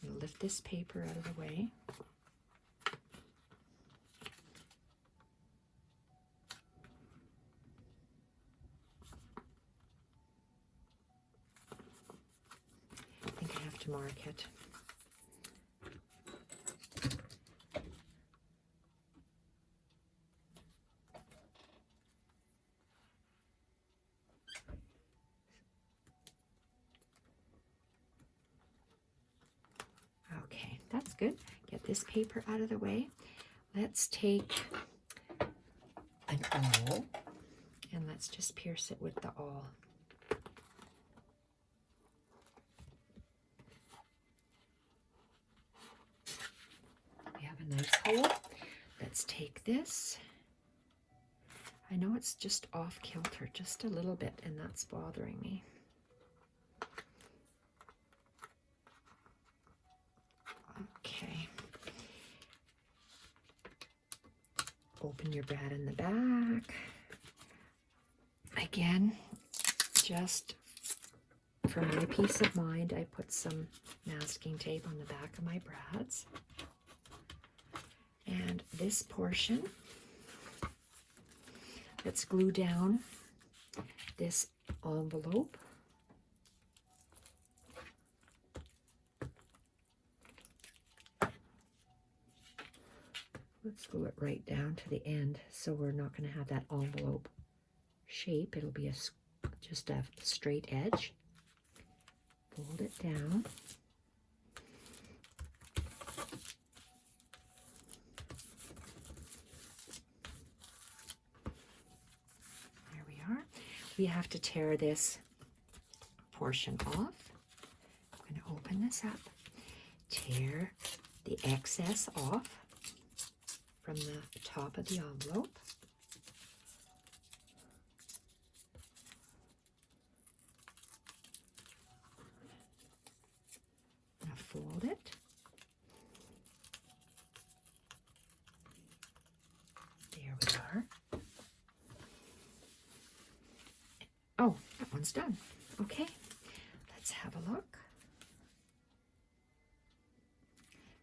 to lift this paper out of the way. I think I have to mark it. Okay, that's good. Get this paper out of the way. Let's take an awl and let's just pierce it with the awl. We have a nice hole. Let's take this. I know it's just off kilter just a little bit, and that's bothering me. Okay. Open your brad in the back. Again, just for my peace of mind, I put some masking tape on the back of my brads. And this portion, let's glue down this envelope. Let's glue it right down to the end, so we're not going to have that envelope shape. It'll be just a straight edge. Fold it down. There we are. We have to tear this portion off. I'm going to open this up, tear the excess off from the top of the envelope. I'm going to fold it. There we are. Oh, that one's done. Okay, let's have a look.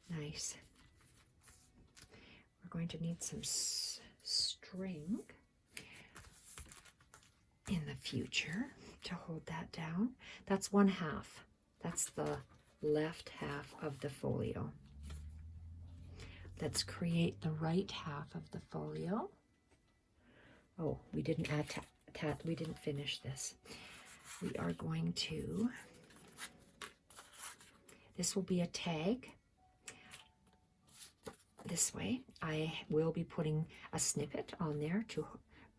Nice. We're going to need some string in the future to hold that down. That's 1/2. That's the left half of the folio. Let's create the right half of the folio. Oh, we didn't we didn't finish this. We are going to, this will be a tag. This way, I will be putting a snippet on there to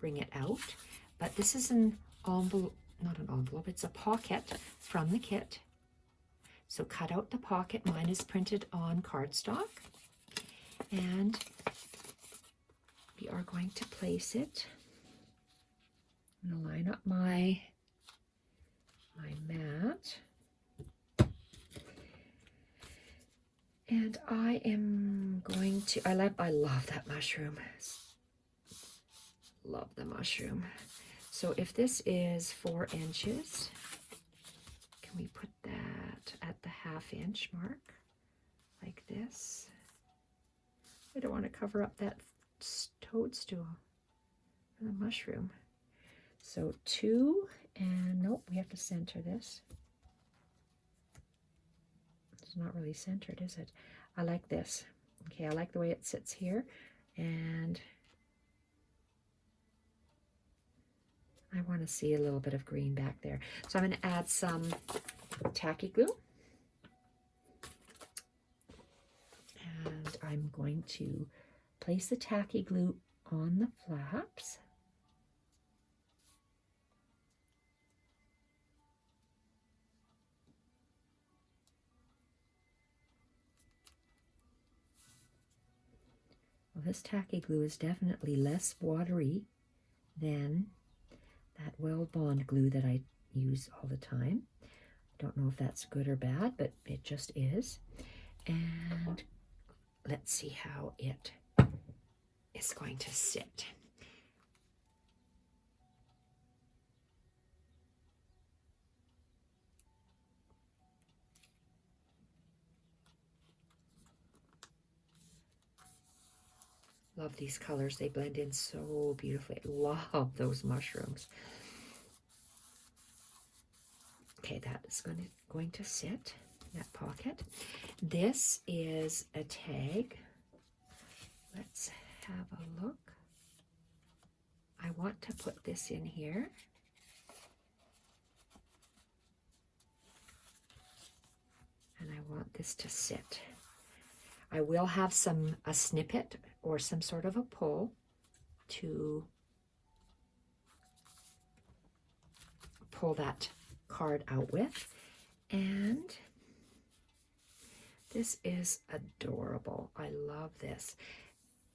bring it out, but this is an envelope, not an envelope, it's a pocket from the kit. So cut out the pocket. Mine is printed on cardstock, and we are going to place it. I'm going to line up my mat. And I am going to, I love that mushroom. Love the mushroom. So if this is 4 inches, can we put that at the 1/2 inch mark? Like this. I don't want to cover up that toadstool for the mushroom. So 2, and nope, we have to center this. It's not really centered, is it? I like this. Okay, I like the way it sits here, and I want to see a little bit of green back there. So I'm going to add some tacky glue, and I'm going to place the tacky glue on the flaps. Well, this tacky glue is definitely less watery than that Well Bond glue that I use all the time. I don't know if that's good or bad, but it just is. And let's see how it is going to sit. Love these colors. They blend in so beautifully. Love those mushrooms. Okay, that is going to sit in that pocket. This is a tag. Let's have a look. I want to put this in here. And I want this to sit. I will have a snippet or some sort of a pull to pull that card out with. And this is adorable. I love this.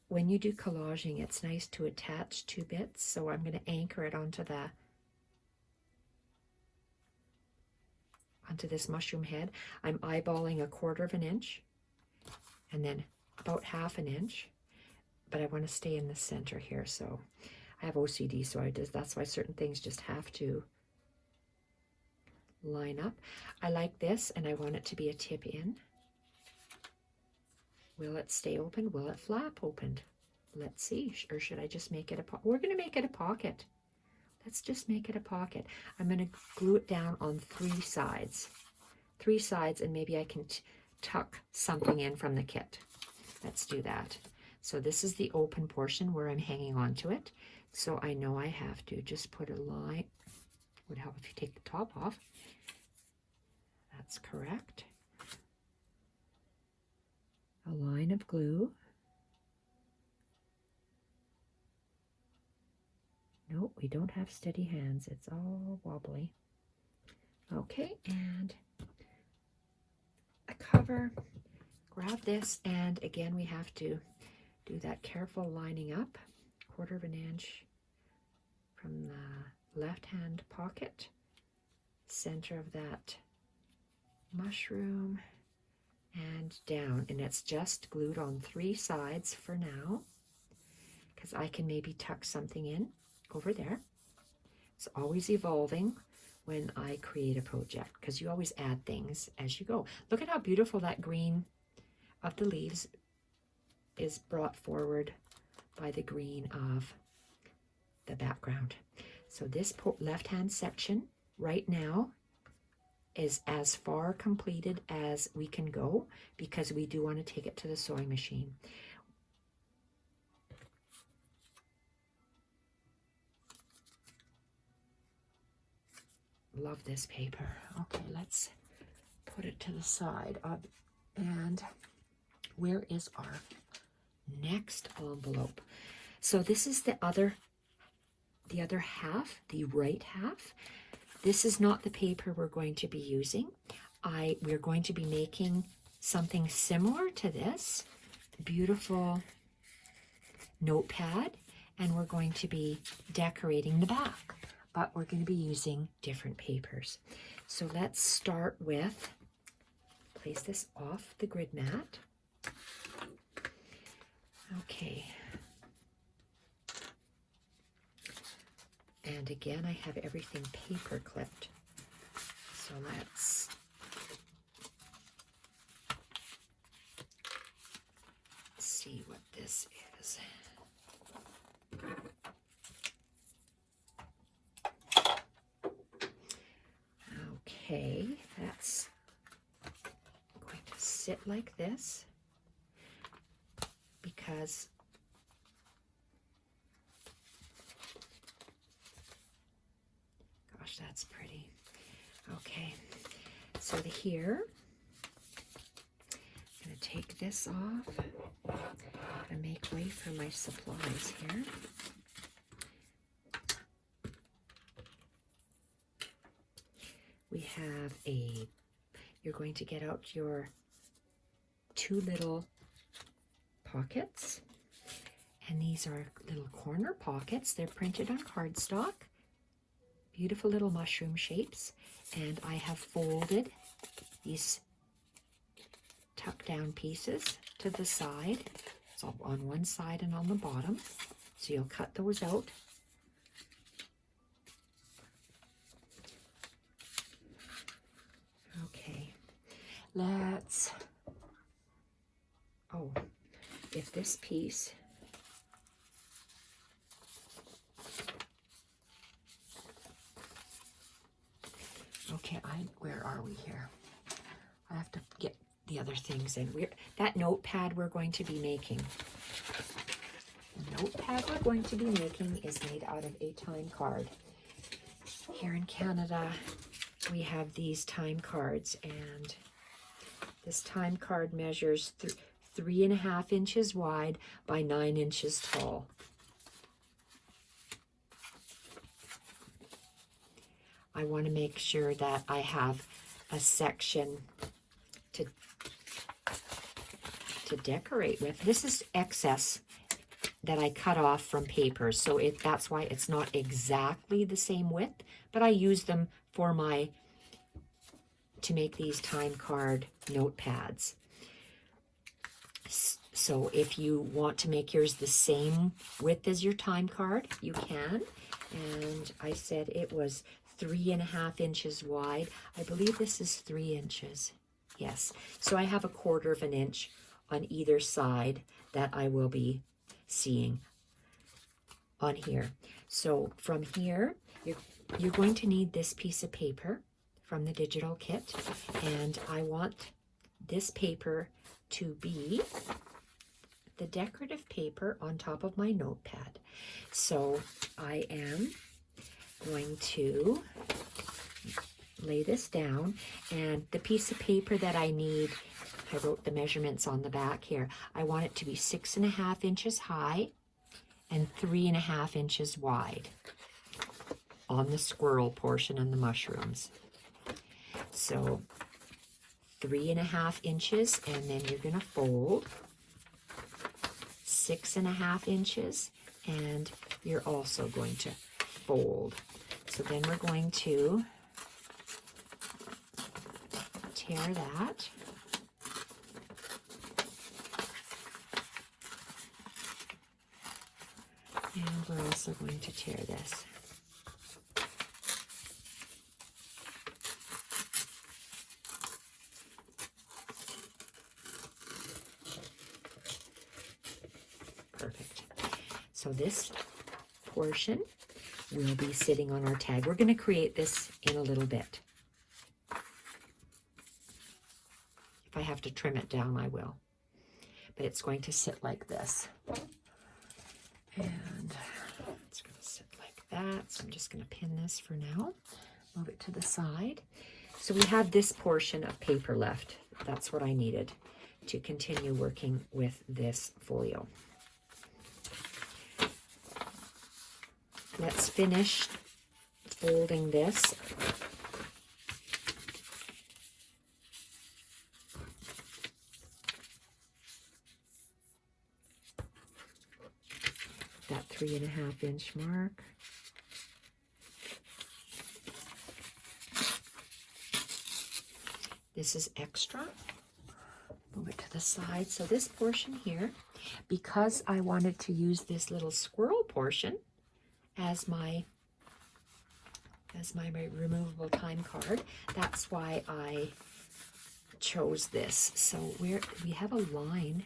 When you do collaging, it's nice to attach 2 bits. So I'm going to anchor it onto this mushroom head. I'm eyeballing 1/4 inch. And then about 1/2 inch, but I want to stay in the center here. So I have OCD, so that's why certain things just have to line up. I like this, and I want it to be a tip in. Will it stay open? Will it flap open? Let's see. Or should I just make it a pocket? We're going to make it a pocket. Let's just make it a pocket. I'm going to glue it down on 3 sides. 3 sides, and maybe I can tuck something in from the kit. Let's do that. So this is the open portion where I'm hanging on to it. So I know I have to just put a line. Would help if you take the top off. That's correct. A line of glue. Nope, we don't have steady hands. It's all wobbly. Okay, and a cover. Grab this, and again, we have to do that careful lining up. 1/4 of an inch from the left-hand pocket, center of that mushroom, and down. And it's just glued on 3 sides for now, because I can maybe tuck something in over there. It's always evolving when I create a project, because you always add things as you go. Look at how beautiful that green of the leaves is brought forward by the green of the background. So this left-hand section right now is as far completed as we can go, because we do want to take it to the sewing machine. Love this paper. Okay, let's put it to the side. And where is our next envelope? So this is the other half, the right half. This is not the paper we're going to be using. We're going to be making something similar to this beautiful notepad, and we're going to be decorating the back, but we're going to be using different papers. So let's start with, place this off the grid mat. Okay. And again, I have everything paper clipped. So let's see what this is. Okay, that's going to sit like this, because gosh, that's pretty. Okay, so here, I'm going to take this off and make way for my supplies here. We have you're going to get out your 2 little pockets, and these are little corner pockets. They're printed on cardstock, beautiful little mushroom shapes, and I have folded these tuck down pieces to the side, so on one side and on the bottom. So you'll cut those out. Okay, let's, if this piece, okay, where are we here? I have to get the other things in. That notepad we're going to be making. The notepad we're going to be making is made out of a time card. Here in Canada, we have these time cards, and this time card measures 3.5 inches wide by 9 inches tall. I want to make sure that I have a section to decorate with. This is excess that I cut off from papers, so that's why it's not exactly the same width, but I use them for to make these time card notepads. So if you want to make yours the same width as your time card, you can. And I said it was 3.5 inches wide. I believe this is 3 inches. Yes, so I have 1/4 of an inch on either side that I will be seeing on here. So from here, you're going to need this piece of paper from the digital kit, and I want this paper to be the decorative paper on top of my notepad. So I am going to lay this down, and the piece of paper that I need, I wrote the measurements on the back here. I want it to be 6.5 inches high and 3.5 inches wide on the squirrel portion and the mushrooms. So 3.5 inches, and then you're going to fold 6.5 inches, and you're also going to fold. So then we're going to tear that. And we're also going to tear this. Perfect. So this portion will be sitting on our tag. We're going to create this in a little bit. If I have to trim it down, I will. But it's going to sit like this. And it's going to sit like that. So I'm just going to pin this for now. Move it to the side. So we have this portion of paper left. That's what I needed to continue working with this folio. Let's finish folding this. That 3.5 inch mark. This is extra. Move it to the side. So this portion here, because I wanted to use this little squirrel portion as my removable time card, that's why I chose this. So we have a line.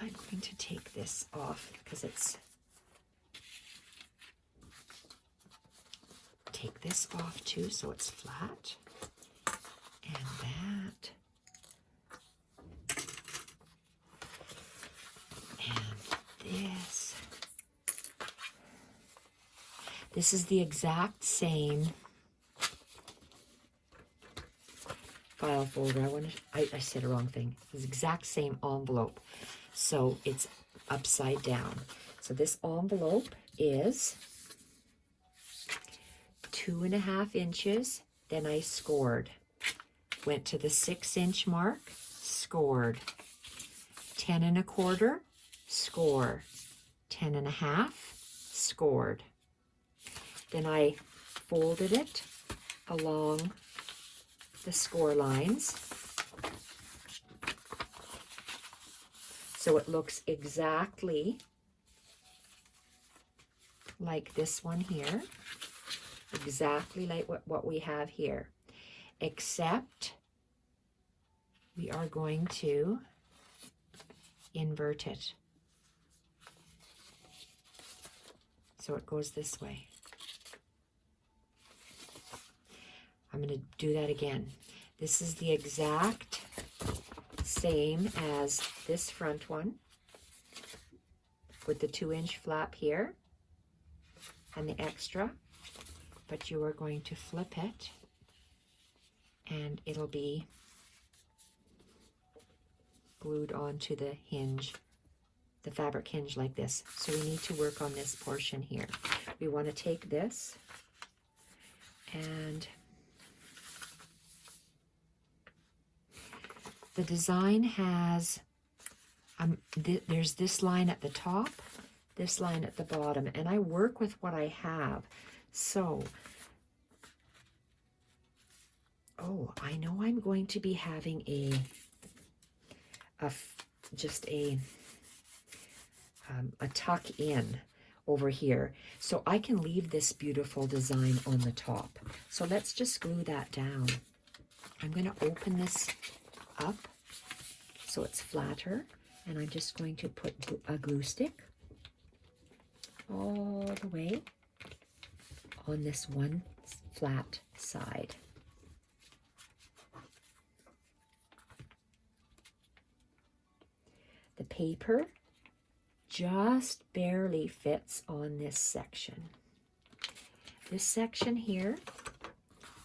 I'm going to take this off because it's, take this off too so it's flat, and that, and this. This is the exact same file folder. I said a wrong thing. It's the exact same envelope. So it's upside down. So this envelope is 2.5 inches. Then I scored. Went to the 6 inch mark, scored. 10.25, score. 10.5, scored. Then I folded it along the score lines. So it looks exactly like this one here, exactly like what we have here, except we are going to invert it. So it goes this way. I'm going to do that again. This is the exact same as this front one with the 2 inch flap here and the extra, but you are going to flip it and it'll be glued onto the hinge, the fabric hinge like this. So we need to work on this portion here. We want to take this and the design has, there's this line at the top, this line at the bottom, and I work with what I have. So, oh, I know I'm going to be having just a tuck in over here. So I can leave this beautiful design on the top. So let's just glue that down. I'm going to open this up so it's flatter, and I'm just going to put a glue stick all the way on this one flat side. The paper just barely fits on this section. This section here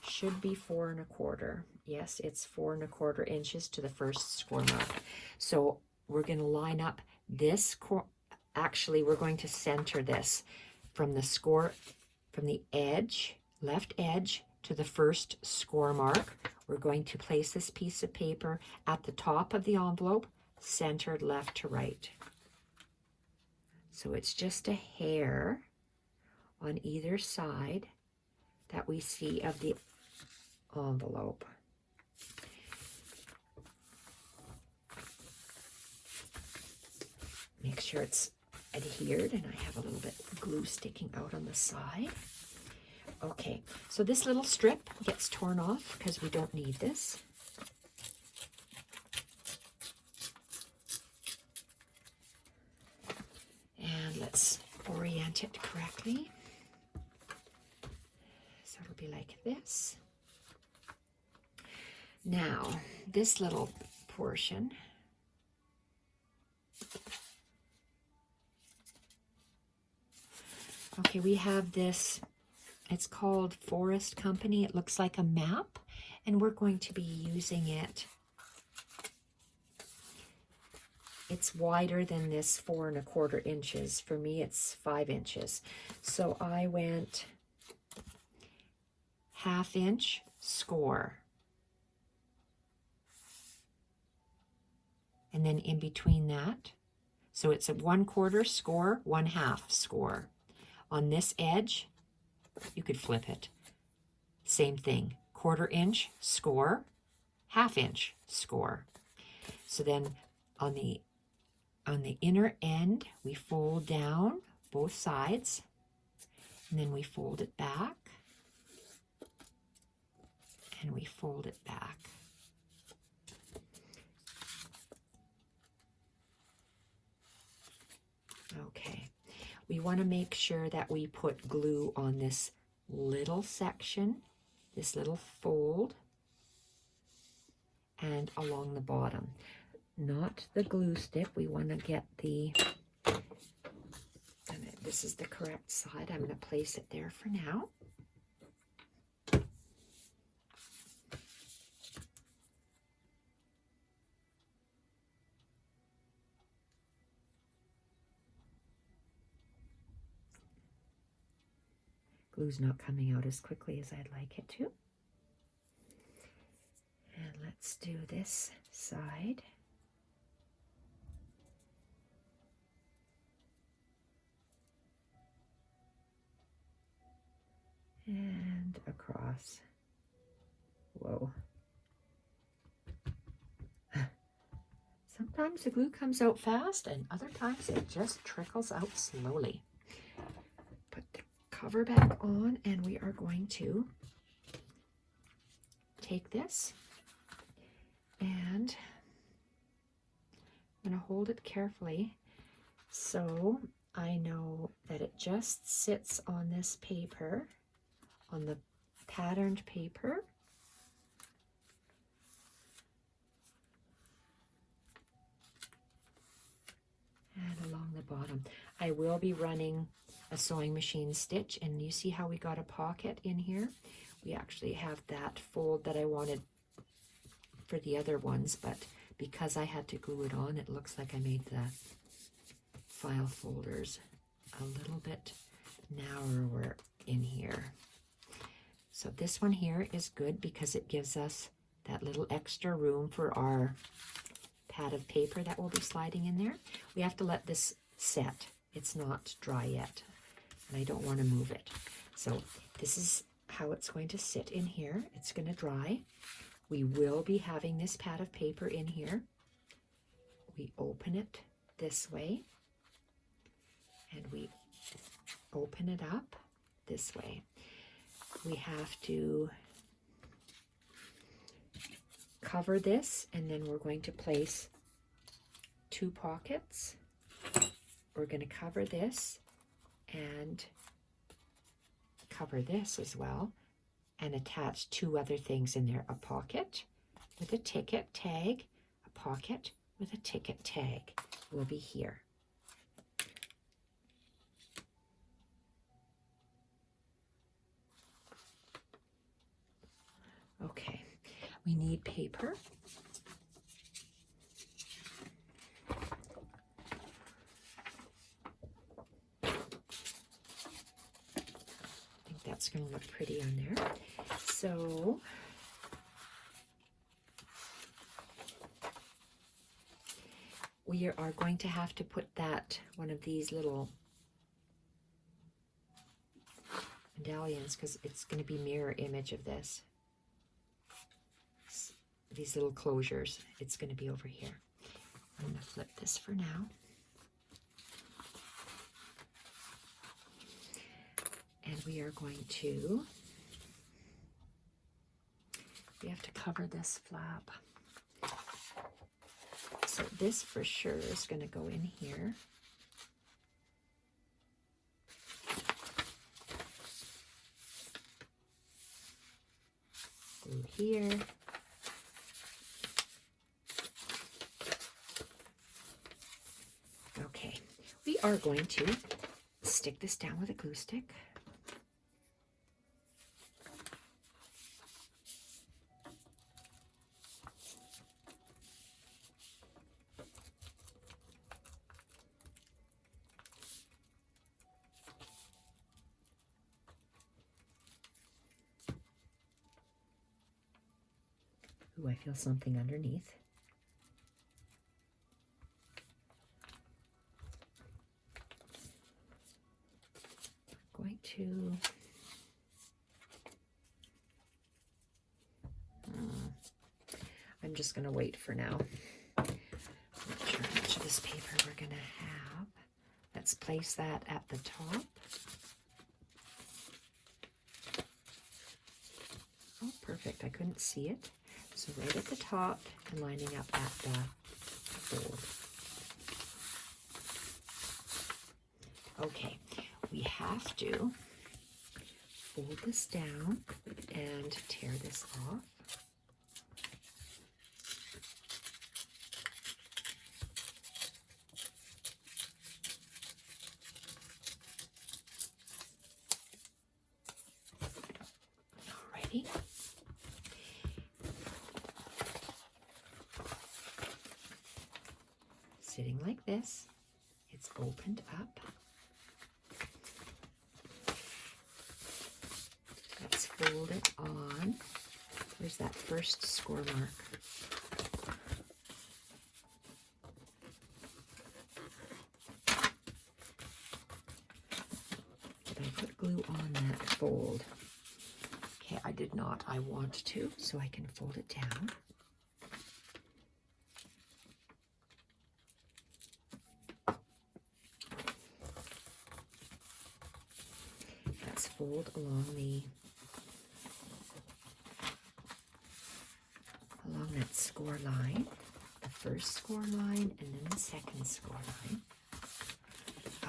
should be 4 1/4. Yes, it's 4 1/4 inches to the first score mark. So we're going to line up this, actually we're going to center this from the edge, left edge to the first score mark. We're going to place this piece of paper at the top of the envelope, centered left to right. So it's just a hair on either side that we see of the envelope. Make sure it's adhered, and I have a little bit of glue sticking out on the side. Okay, so this little strip gets torn off because we don't need this. And let's orient it correctly. So it'll be like this. Now, this little portion, okay, we have this, it's called Forest Company. It looks like a map, and we're going to be using it. It's wider than this 4 1/4 inches. For me, it's 5 inches. So I went 1/2 inch score. And then in between that, so it's a 1/4 score, 1/2 score. On this edge, you could flip it. Same thing, 1/4 inch score, 1/2 inch score. So then on the inner end, we fold down both sides, and then we fold it back, and we fold it back. Okay, we want to make sure that we put glue on this little section, this little fold, and along the bottom. Not the glue stick. We want to get the, and this is the correct side. I'm going to place it there for now. Glue's not coming out as quickly as I'd like it to. And let's do this side. And across. Whoa. Sometimes the glue comes out fast, and other times it just trickles out slowly. Put the cover back on, and we are going to take this, and I'm going to hold it carefully so I know that it just sits on this paper, on the patterned paper. And along the bottom. I will be running a sewing machine stitch, and you see how we got a pocket in here? We actually have that fold that I wanted for the other ones, but because I had to glue it on, it looks like I made the file folders a little bit narrower in here. So this one here is good because it gives us that little extra room for our pad of paper that will be sliding in there. We have to let this set. It's not dry yet, and I don't want to move it. So this is how it's going to sit in here. It's going to dry. We will be having this pad of paper in here. We open it this way, and we open it up this way. We have to cover this, and then we're going to place 2 pockets. We're going to cover this and cover this as well, and attach 2 other things in there. A pocket with a ticket tag, a pocket with a ticket tag will be here. Okay, we need paper. I think that's going to look pretty on there. So we are going to have to put that, one of these little medallions, because it's going to be mirror image of this. These little closures, it's going to be over here. I'm going to flip this for now. And we are going to, we have to cover this flap. So this for sure is going to go in here. Glue here. Okay, we are going to stick this down with a glue stick. Ooh, I feel something underneath. I'm going to I'm just going to wait for now. I'm not sure how much of this paper we're going to have. Let's place that at the top. Oh, perfect. I couldn't see it. So right at the top and lining up at the fold. Okay, we have to fold this down and tear this off. Alrighty. Sitting like this, it's opened up. Let's fold it on. There's that first score mark. Did I put glue on that fold? Okay, I did not. I want to, so I can fold it down. Let's fold along that score line, the first score line, and then the second score line.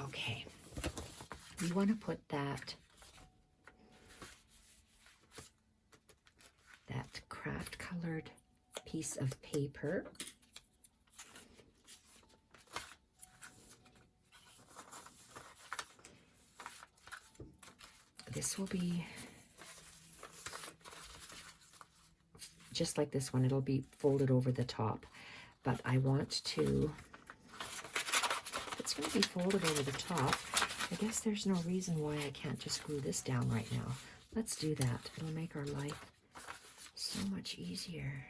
Okay, we want to put that craft colored piece of paper this will be just like this one. It'll be folded over the top, but I want to, it's going to be folded over the top. I guess there's no reason why I can't just glue this down right now. Let's do that. It'll make our life so much easier.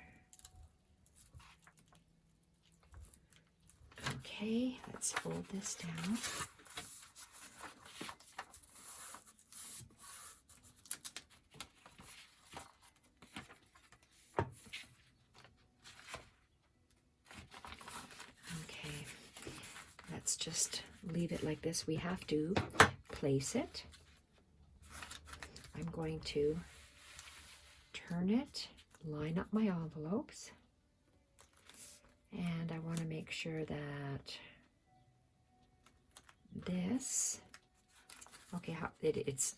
Okay, let's fold this down. let's just leave it like this. We have to place it. I'm going to turn it, line up my envelopes, and I want to make sure that this, okay, it's,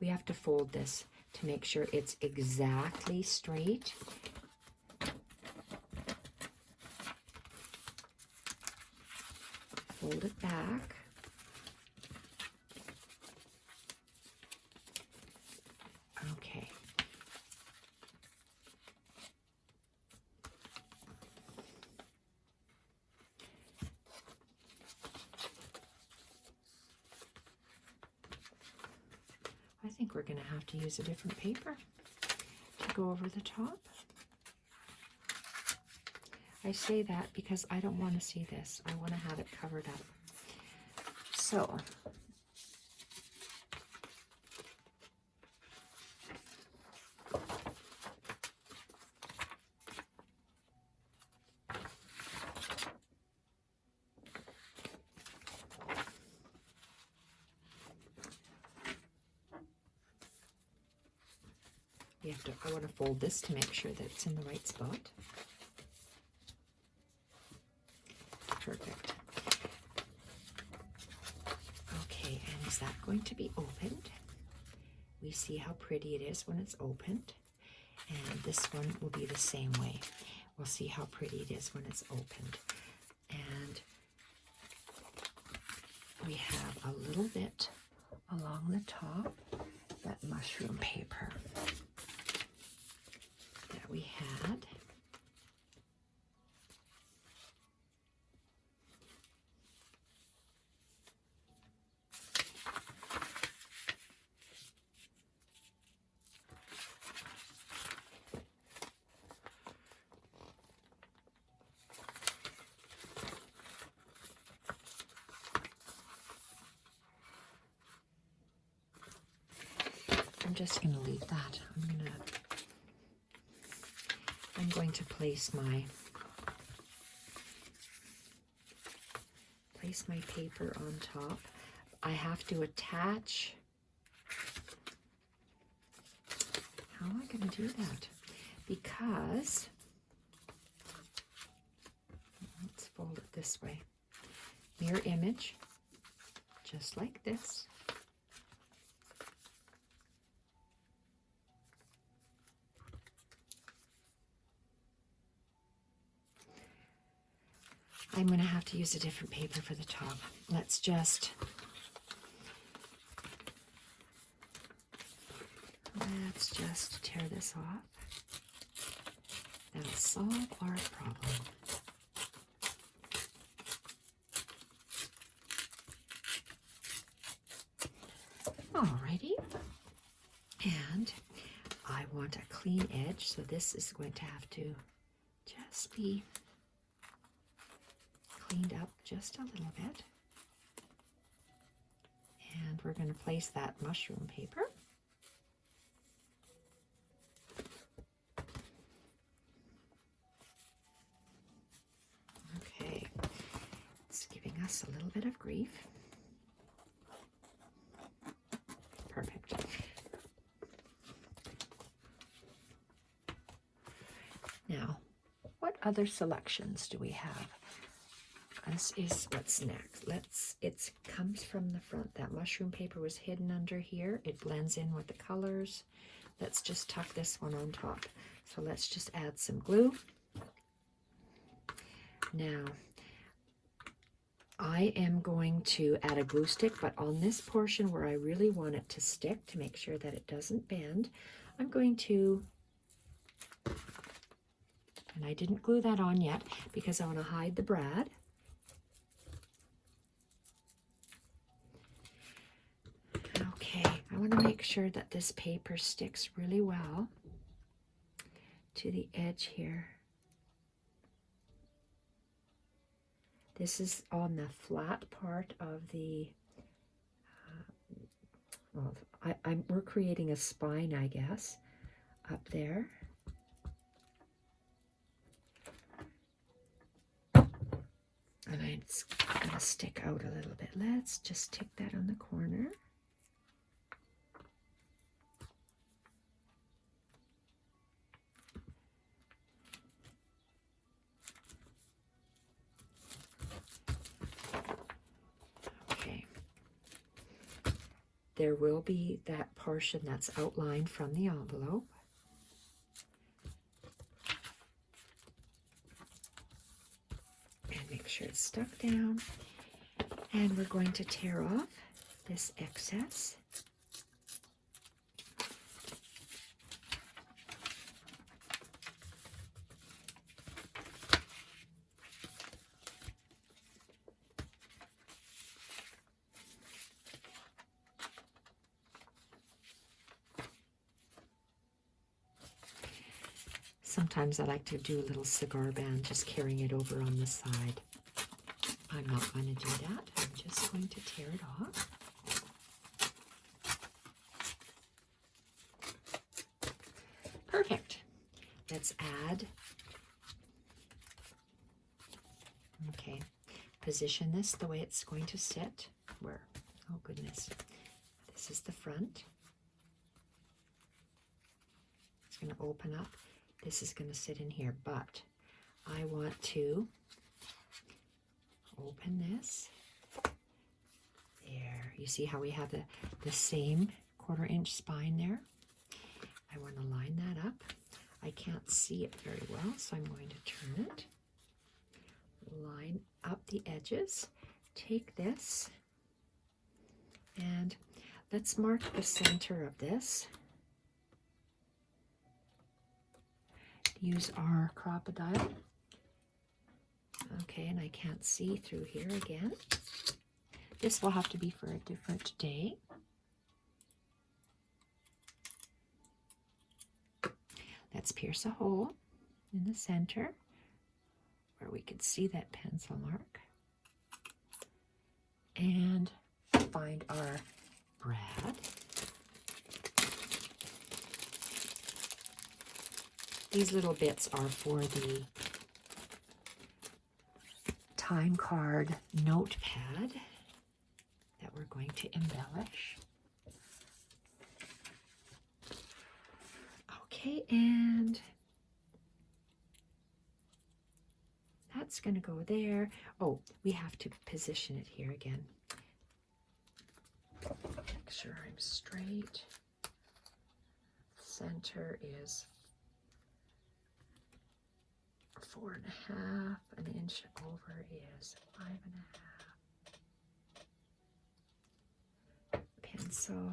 we have to fold this to make sure it's exactly straight. Fold it back. Okay. I think we're going to have to use a different paper to go over the top. I say that because I don't want to see this. I want to have it covered up. So, I want to fold this to make sure that it's in the right spot. Perfect. Okay, and is that going to be opened? We see how pretty it is when it's opened. And this one will be the same way. We'll see how pretty it is when it's opened. And we have a little bit along the top, that mushroom paper that we had. I'm just going to leave that. I'm going to place my paper on top. I have to attach. How am I going to do that? Because let's fold it this way. Mirror image, just like this. I'm going to have to use a different paper for the top. Let's just tear this off. That'll solve our problem. Alrighty. And I want a clean edge, so this is going to have to just be cleaned up just a little bit. And we're going to place that mushroom paper. Okay, it's giving us a little bit of grief. Perfect. Now, what other selections do we have? This is what's next. It comes from the front. That mushroom paper was hidden under here. It blends in with the colors. Let's just tuck this one on top. So let's just add some glue. Now, I am going to add a glue stick, but on this portion where I really want it to stick, to make sure that it doesn't bend, I'm going to, and I didn't glue that on yet because I want to hide the brad. Okay, I want to make sure that this paper sticks really well to the edge here. This is on the flat part of the, we're creating a spine, I guess, up there. And it's going to stick out a little bit. Let's just stick that on the corner. Okay. There will be that portion that's outlined from the envelope. And make sure it's stuck down. And we're going to tear off this excess. Sometimes I like to do a little cigar band, just carrying it over on the side. I'm not going to do that. I'm just going to tear it off. Perfect. Let's add. Okay. Position this the way it's going to sit. Where? Oh, goodness. This is the front. It's going to open up. This is going to sit in here, but I want to open this. There. You see how we have the same 1/4 inch spine there? I want to line that up. I can't see it very well, so I'm going to turn it. Line up the edges. Take this and let's mark the center of this. Use our crocodile. Okay, and I can't see through here again. This will have to be for a different day. Let's pierce a hole in the center where we could see that pencil mark. And find our brad. These little bits are for the time card notepad that we're going to embellish. Okay, and that's going to go there. Oh, we have to position it here again. Make sure I'm straight. Center is 4.5. An inch over is 5.5. Pencil.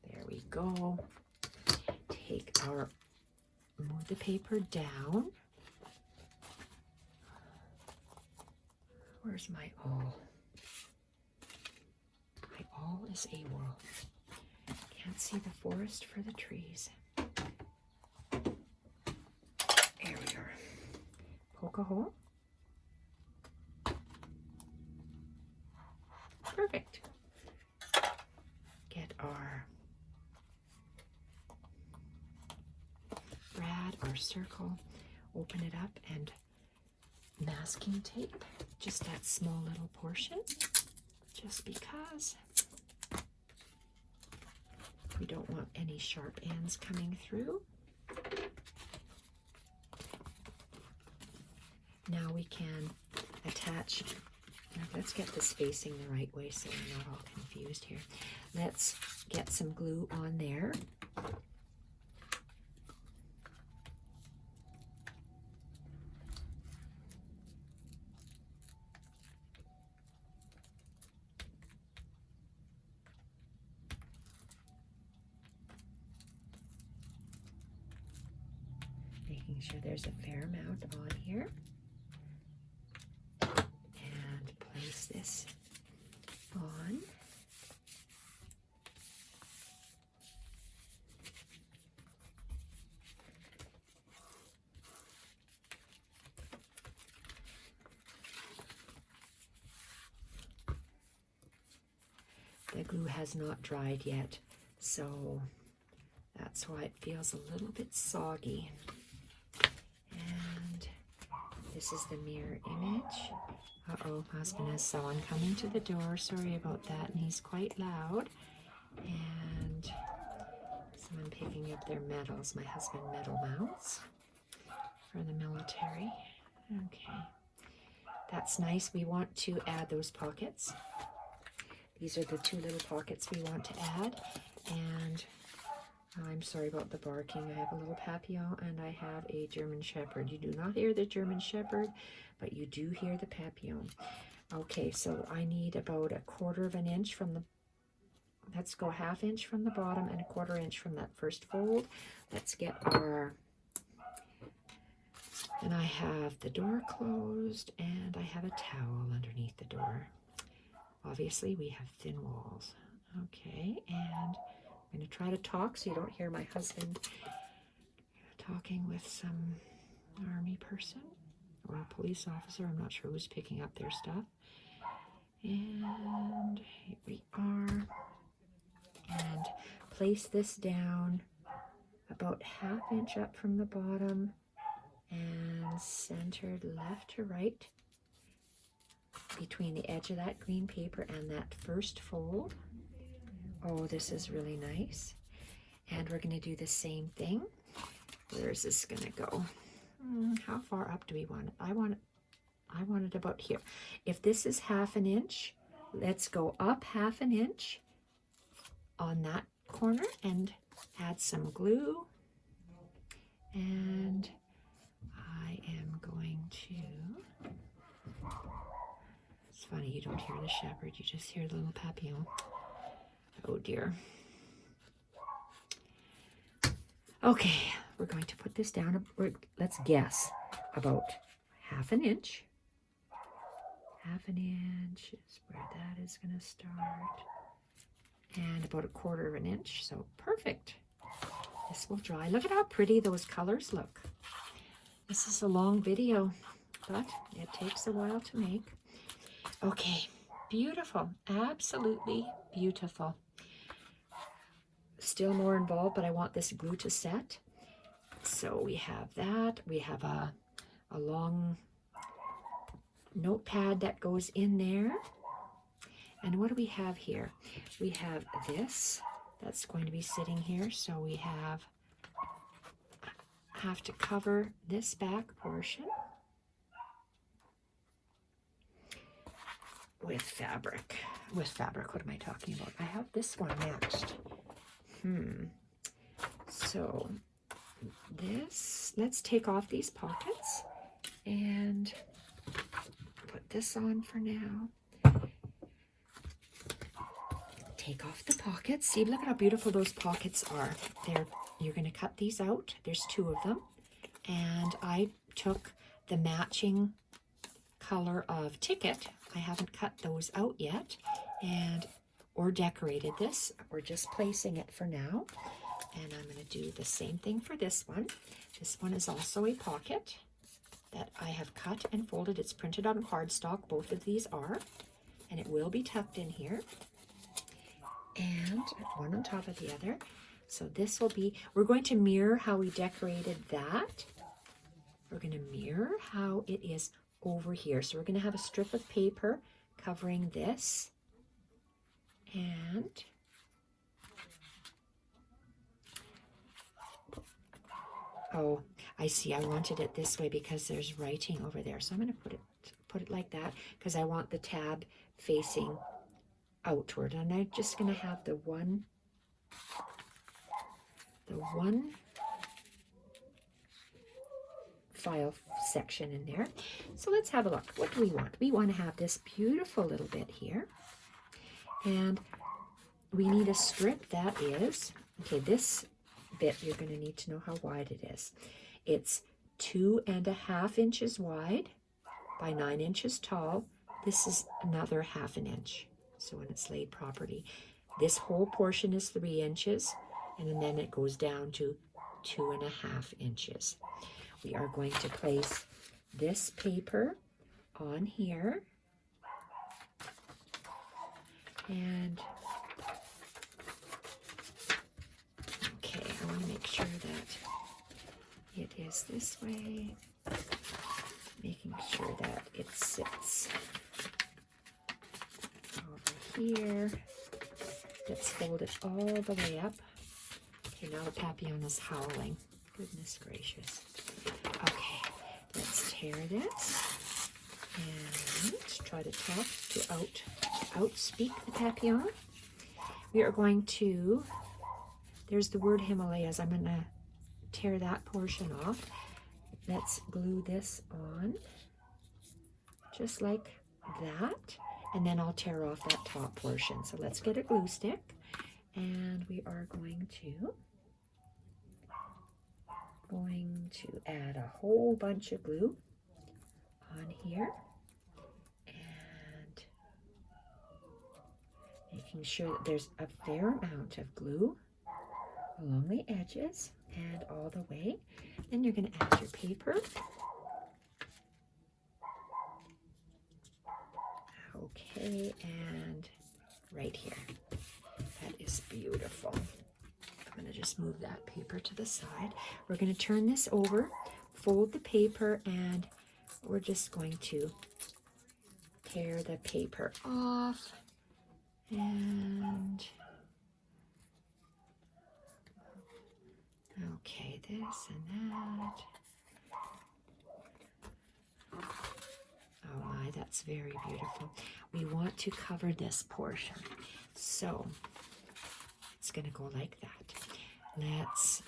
There we go. Move the paper down. Where's my awl? My awl is AWOL. Can't see the forest for the trees. There we are. Poke a hole. Perfect. Get our brad, our circle, open it up, and masking tape just that small little portion, just because we don't want any sharp ends coming through. Now we can attach. Now let's get this facing the right way so we're not all confused here. Let's get some glue on there. Making sure there's a fair amount on here. And place this on. The glue has not dried yet, so that's why it feels a little bit soggy. This is the mirror image. Uh-oh, husband has someone coming to the door. Sorry about that, and he's quite loud. And someone picking up their medals. My husband medal mounts for the military. Okay, that's nice. We want to add those pockets. These are the two little pockets we want to add. And I'm sorry about the barking. I have a little papillon and I have a German Shepherd. You do not hear the German Shepherd, but you do hear the papillon. Okay, so I need about 1/4 of an inch from the, let's go 1/2 inch from the bottom and 1/4 inch from that first fold. Let's get our, and I have the door closed and I have a towel underneath the door. Obviously we have thin walls. Okay, and I'm going to try to talk so you don't hear my husband talking with some army person or a police officer. I'm not sure who's picking up their stuff. And here we are. And place this down about 1/2 inch up from the bottom and centered left to right between the edge of that green paper and that first fold. Oh, this is really nice. And we're going to do the same thing. Where is this going to go? How far up do we want it? I want it about here. If this is 1/2 inch, let's go up 1/2 inch on that corner and add some glue. And I am going to, it's funny, you don't hear the shepherd, you just hear the little papillon. Oh dear. Okay, we're going to put this down, let's guess, about 1/2 inch. 1/2 inch is where that is going to start. And about 1/4 inch, so perfect. This will dry. Look at how pretty those colors look. This is a long video, but it takes a while to make. Okay, beautiful, absolutely beautiful. Still more involved, but I want this glue to set. So we have that. We have a long notepad that goes in there. And what do we have here? We have this that's going to be sitting here. So we have to cover this back portion with fabric. With fabric, what am I talking about? I have this one next. So this, let's take off these pockets and put this on for now. Take off the pockets. See, look at how beautiful those pockets are. You're going to cut these out. There's 2 of them. And I took the matching color of ticket. I haven't cut those out yet. Or decorated this. We're just placing it for now. And I'm going to do the same thing for this one. This one is also a pocket that I have cut and folded. It's printed on cardstock. Both of these are. And it will be tucked in here. And one on top of the other. So this will be, we're going to mirror how we decorated that. We're going to mirror how it is over here. So we're going to have a strip of paper covering this. And oh, I see. I wanted it this way because there's writing over there. So I'm going to put it like that because I want the tab facing outward. And I'm just going to have the one file section in there. So let's have a look. What do we want? We want to have this beautiful little bit here. And we need a strip that is, okay, this bit you're going to need to know how wide it is. It's 2.5 inches wide by 9 inches tall. This is another 1/2 inch. So when it's laid properly, this whole portion is 3 inches, and then it goes down to 2.5 inches. We are going to place this paper on here, and okay, I want to make sure that it is this way. making sure that it sits over here. Let's fold it all the way up. Okay, now the papillon is howling. Goodness gracious. Okay, let's tear this and try to talk to outspeak the papillon. We are going to, there's the word Himalayas. I'm going to tear that portion off. Let's glue this on just like that, and then I'll tear off that top portion. So let's get a glue stick, and we are going to add a whole bunch of glue on here, and making sure that there's a fair amount of glue along the edges and all the way. Then you're going to add your paper. Okay, and right here. That is beautiful. I'm going to just move that paper to the side. We're going to turn this over, fold the paper, and we're just going to tear the paper off. And okay, this and that. Oh my, that's very beautiful. We want to cover this portion. So it's going to go like that. Let's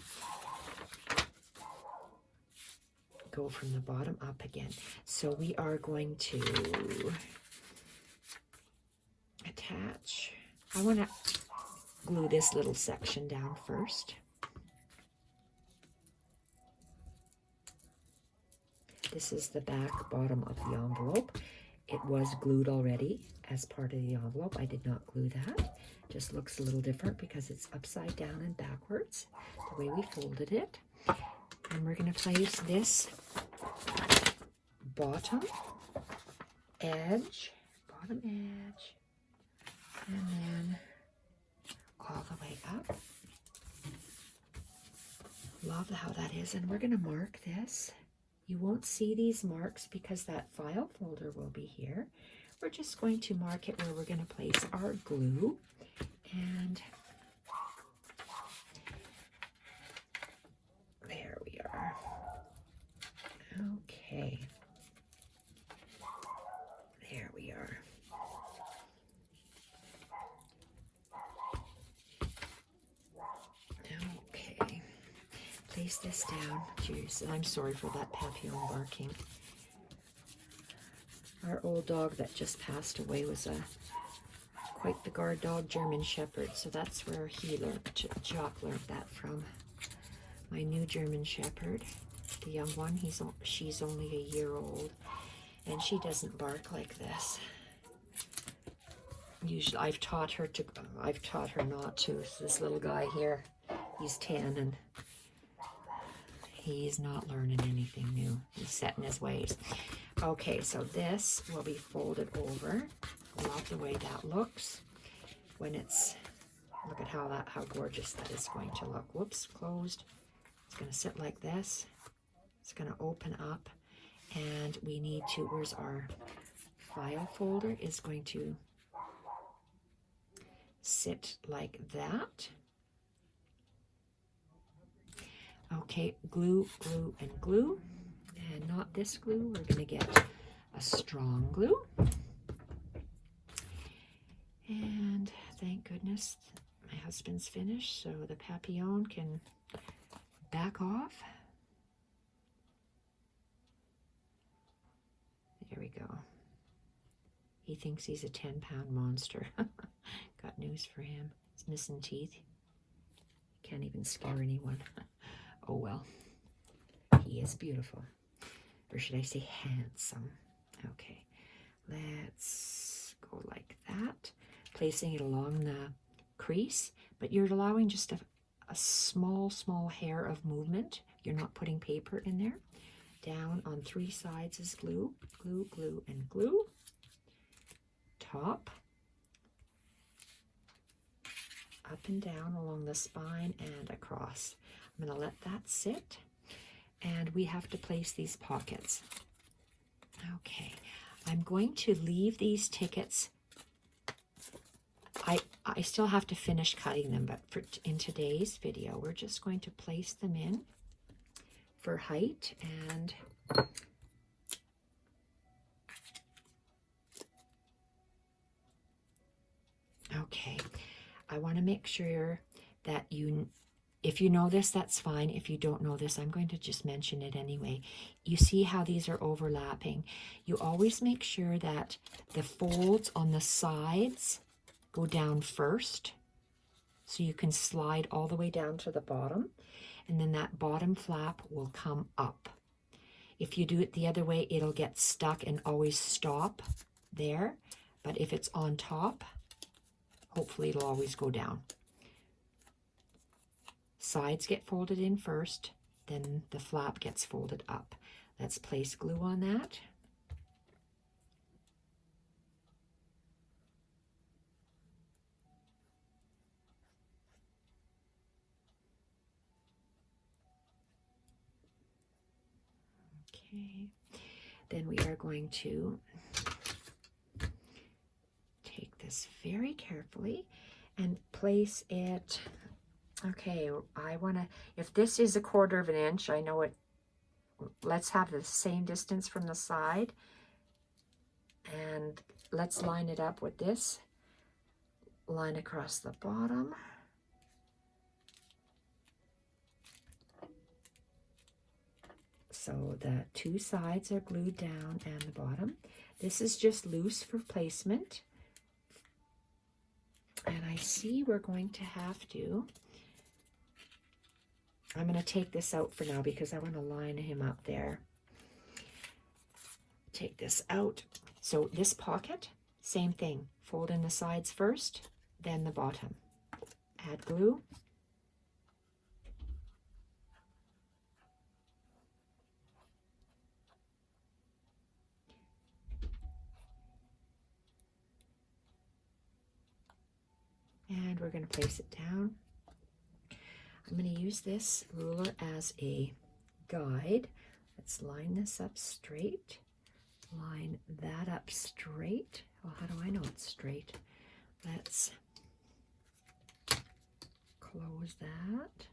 go from the bottom up again. So we are going to attach. I want to glue this little section down first. This is the back bottom of the envelope. It was glued already as part of the envelope. I did not glue that. Just looks a little different because it's upside down and backwards, the way we folded it. And we're going to place this bottom edge, and then all the way up. Love how that is. And we're going to mark this. You won't see these marks because that file folder will be here. We're just going to mark it where we're going to place our glue. And there we are. Okay. There we are. Okay. Place this down. Jeez, and I'm sorry for that papillon barking. Our old dog that just passed away was quite the guard dog, German Shepherd. So that's where he learned, Jock learned that from. My new German Shepherd, the young one, she's only a year old, and she doesn't bark like this. Usually, I've taught her not to. This little guy here, he's 10, and he's not learning anything new. He's set in his ways. Okay, so this will be folded over. Love the way that looks when it's, look at how gorgeous that is going to look. Whoops, closed. It's going to sit like this. It's going to open up, and we need to, where's our file folder, is going to sit like that. Okay, glue, glue, and glue. And not this glue. We're going to get a strong glue. And thank goodness my husband's finished, so the papillon can back off. There we go. He thinks he's a 10-pound monster. Got news for him. He's missing teeth. Can't even scare anyone. Oh well. He is beautiful. Or should I say handsome? Okay. Let's go like that. Placing it along the crease. But you're allowing just a small hair of movement. You're not putting paper in there. Down on 3 sides is glue. Glue, glue, and glue. Top. Up and down along the spine and across. I'm going to let that sit. And we have to place these pockets. Okay, I'm going to leave these tickets. I still have to finish cutting them, but in today's video, we're just going to place them in for height. And okay, I want to make sure that if you know this, that's fine. If you don't know this, I'm going to just mention it anyway. You see how these are overlapping. You always make sure that the folds on the sides go down first, so you can slide all the way down to the bottom, and then that bottom flap will come up. If you do it the other way, it'll get stuck and always stop there. But if it's on top, hopefully it'll always go down. Sides get folded in first, then the flap gets folded up. Let's place glue on that. Okay, then we are going to take this very carefully and place it. Okay, I want to, if this is 1/4 of an inch, I know it, let's have the same distance from the side, and let's line it up with this line across the bottom. So the two sides are glued down and the bottom. This is just loose for placement. And I see we're going to have to, I'm going to take this out for now because I want to line him up there. Take this out. So this pocket, same thing. Fold in the sides first, then the bottom. Add glue. And we're going to place it down. I'm going to use this ruler as a guide. Let's line this up straight. Line that up straight. Well, how do I know it's straight? Let's close that.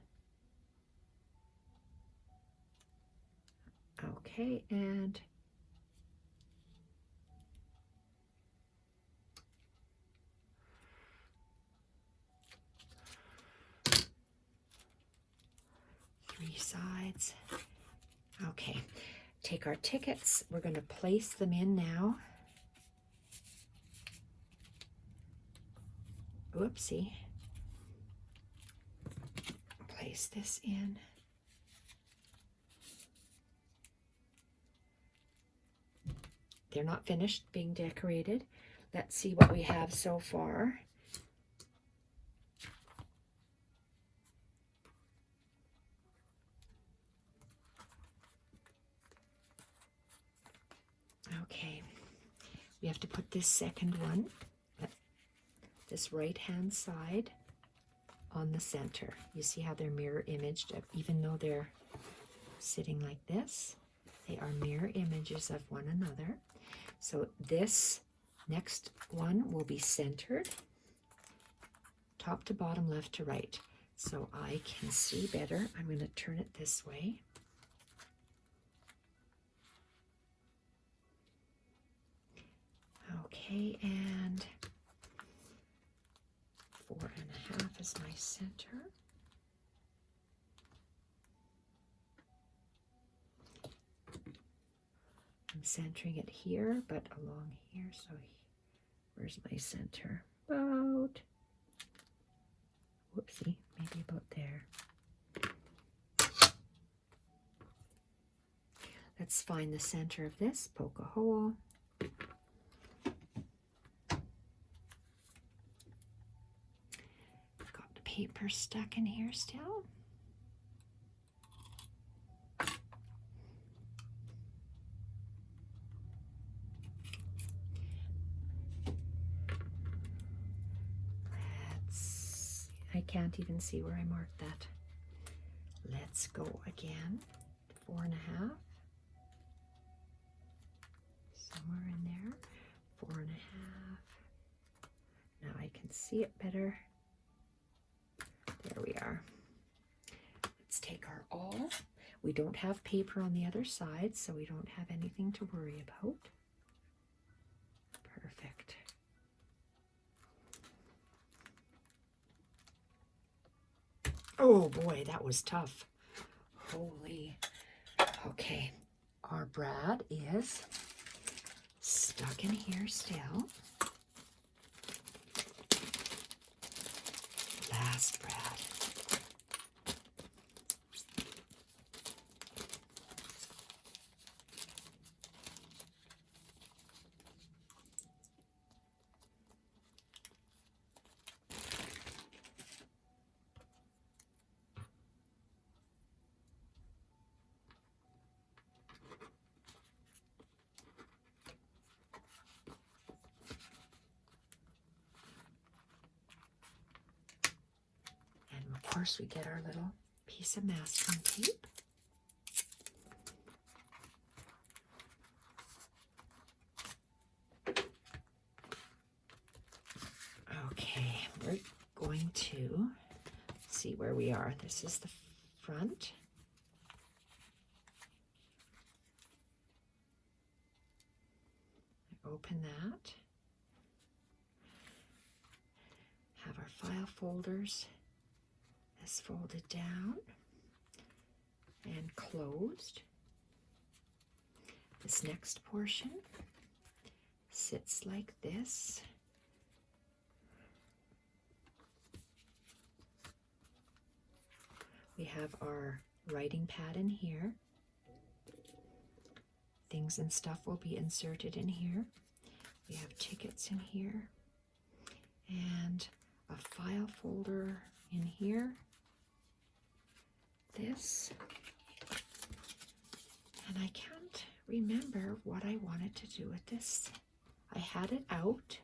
Okay, and three sides. Okay, take our tickets. We're going to place them in now. Whoopsie. Place this in. They're not finished being decorated. Let's see what we have so far. Okay, we have to put this second one, this right-hand side, on the center. You see how they're mirror imaged, even though they're sitting like this, they are mirror images of one another. So this next one will be centered, top to bottom, left to right. So I can see better. I'm going to turn it this way. Okay, and 4.5 is my center. I'm centering it here, but along here, so where's my center? About, whoopsie, maybe about there. Let's find the center of this, poke a hole. Got the paper stuck in here still. I can't even see where I marked that. Let's go again. 4.5. somewhere in there. 4.5. Now I can see it better. There we are. Let's take our awl. We don't have paper on the other side, so we don't have anything to worry about. Perfect. Oh boy, that was tough. Holy. Okay, our brad is stuck in here still. Last brad. Of course, we get our little piece of masking tape. Okay, we're going to see where we are. This is the front. Open that. Have our file folders. This folded down and closed. This next portion sits like this. We have our writing pad in here. Things and stuff will be inserted in here. We have tickets in here and a file folder in here. This, and I can't remember what I wanted to do with this. I had it out.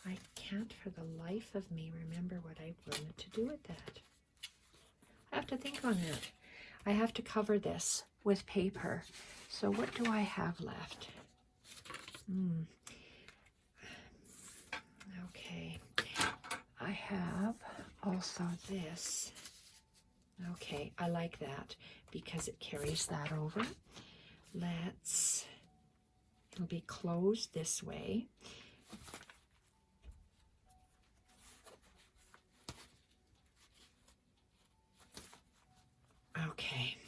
I can't for the life of me remember what I wanted to do with that. I have to think on that. I have to cover this with paper. So what do I have left? Okay. I have also this. Okay, I like that because it carries that over. It'll be closed this way. Okay.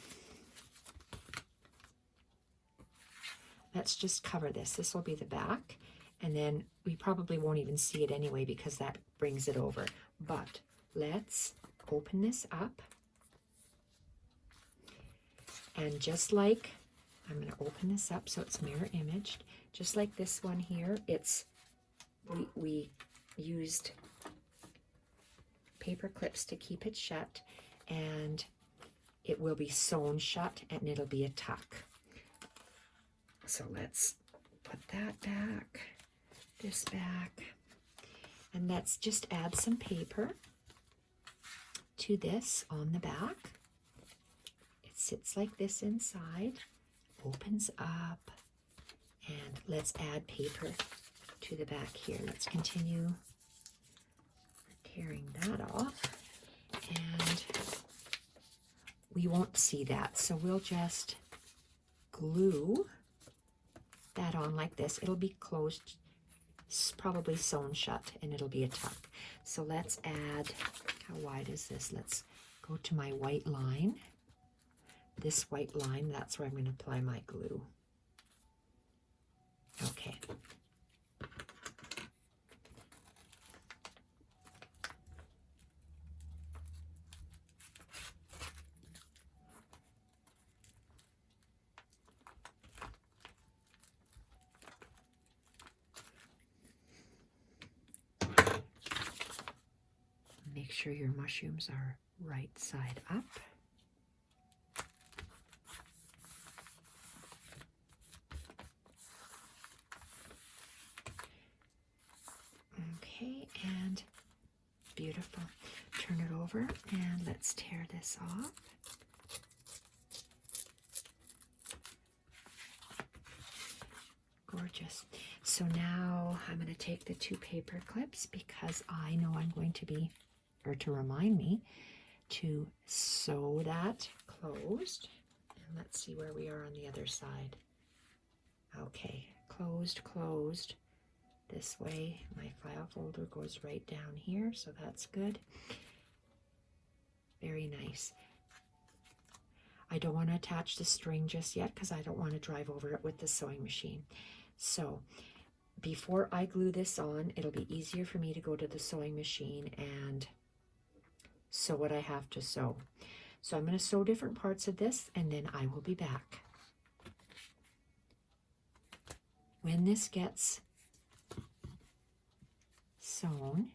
Let's just cover this. This will be the back. And then we probably won't even see it anyway because that brings it over. But let's open this up. And just like, I'm going to open this up so it's mirror imaged. Just like this one here, we used paper clips to keep it shut. And it will be sewn shut and it'll be a tuck. So let's put that back. This back, and let's just add some paper to this on the back. It sits like this inside, opens up, and let's add paper to the back here. Let's continue tearing that off, and we won't see that, so we'll just glue that on like this. It'll be closed, probably sewn shut, and it'll be a tuck. So let's add, how wide is this? Let's go to my white line. This white line, that's where I'm going to apply my glue. Okay. Make sure your mushrooms are right side up. Okay, and beautiful. Turn it over and let's tear this off. gorgeous. So now I'm going to take the 2 paper clips because I know I'm going to be, or to remind me, to sew that closed. And let's see where we are on the other side. Okay, closed, closed. This way, my file folder goes right down here, so that's good. Very nice. I don't want to attach the string just yet because I don't want to drive over it with the sewing machine. So before I glue this on, it'll be easier for me to go to the sewing machine and sew what I have to sew. So I'm going to sew different parts of this and then I will be back. When this gets sewn,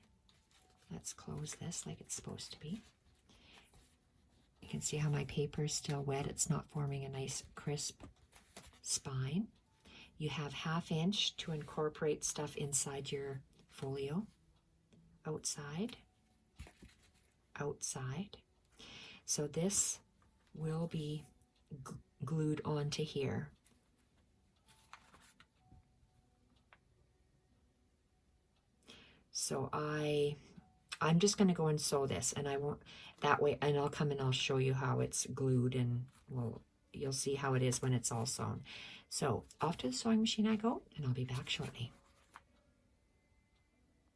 let's close this like it's supposed to be. You can see how my paper is still wet. It's not forming a nice crisp spine. You have 1/2 inch to incorporate stuff inside your folio. Outside, outside. So this will be glued onto here. So I'm just going to go and sew this, and I won't, that way, and I'll come and I'll show you how it's glued, and you'll see how it is when it's all sewn. So off to the sewing machine I go, and I'll be back shortly.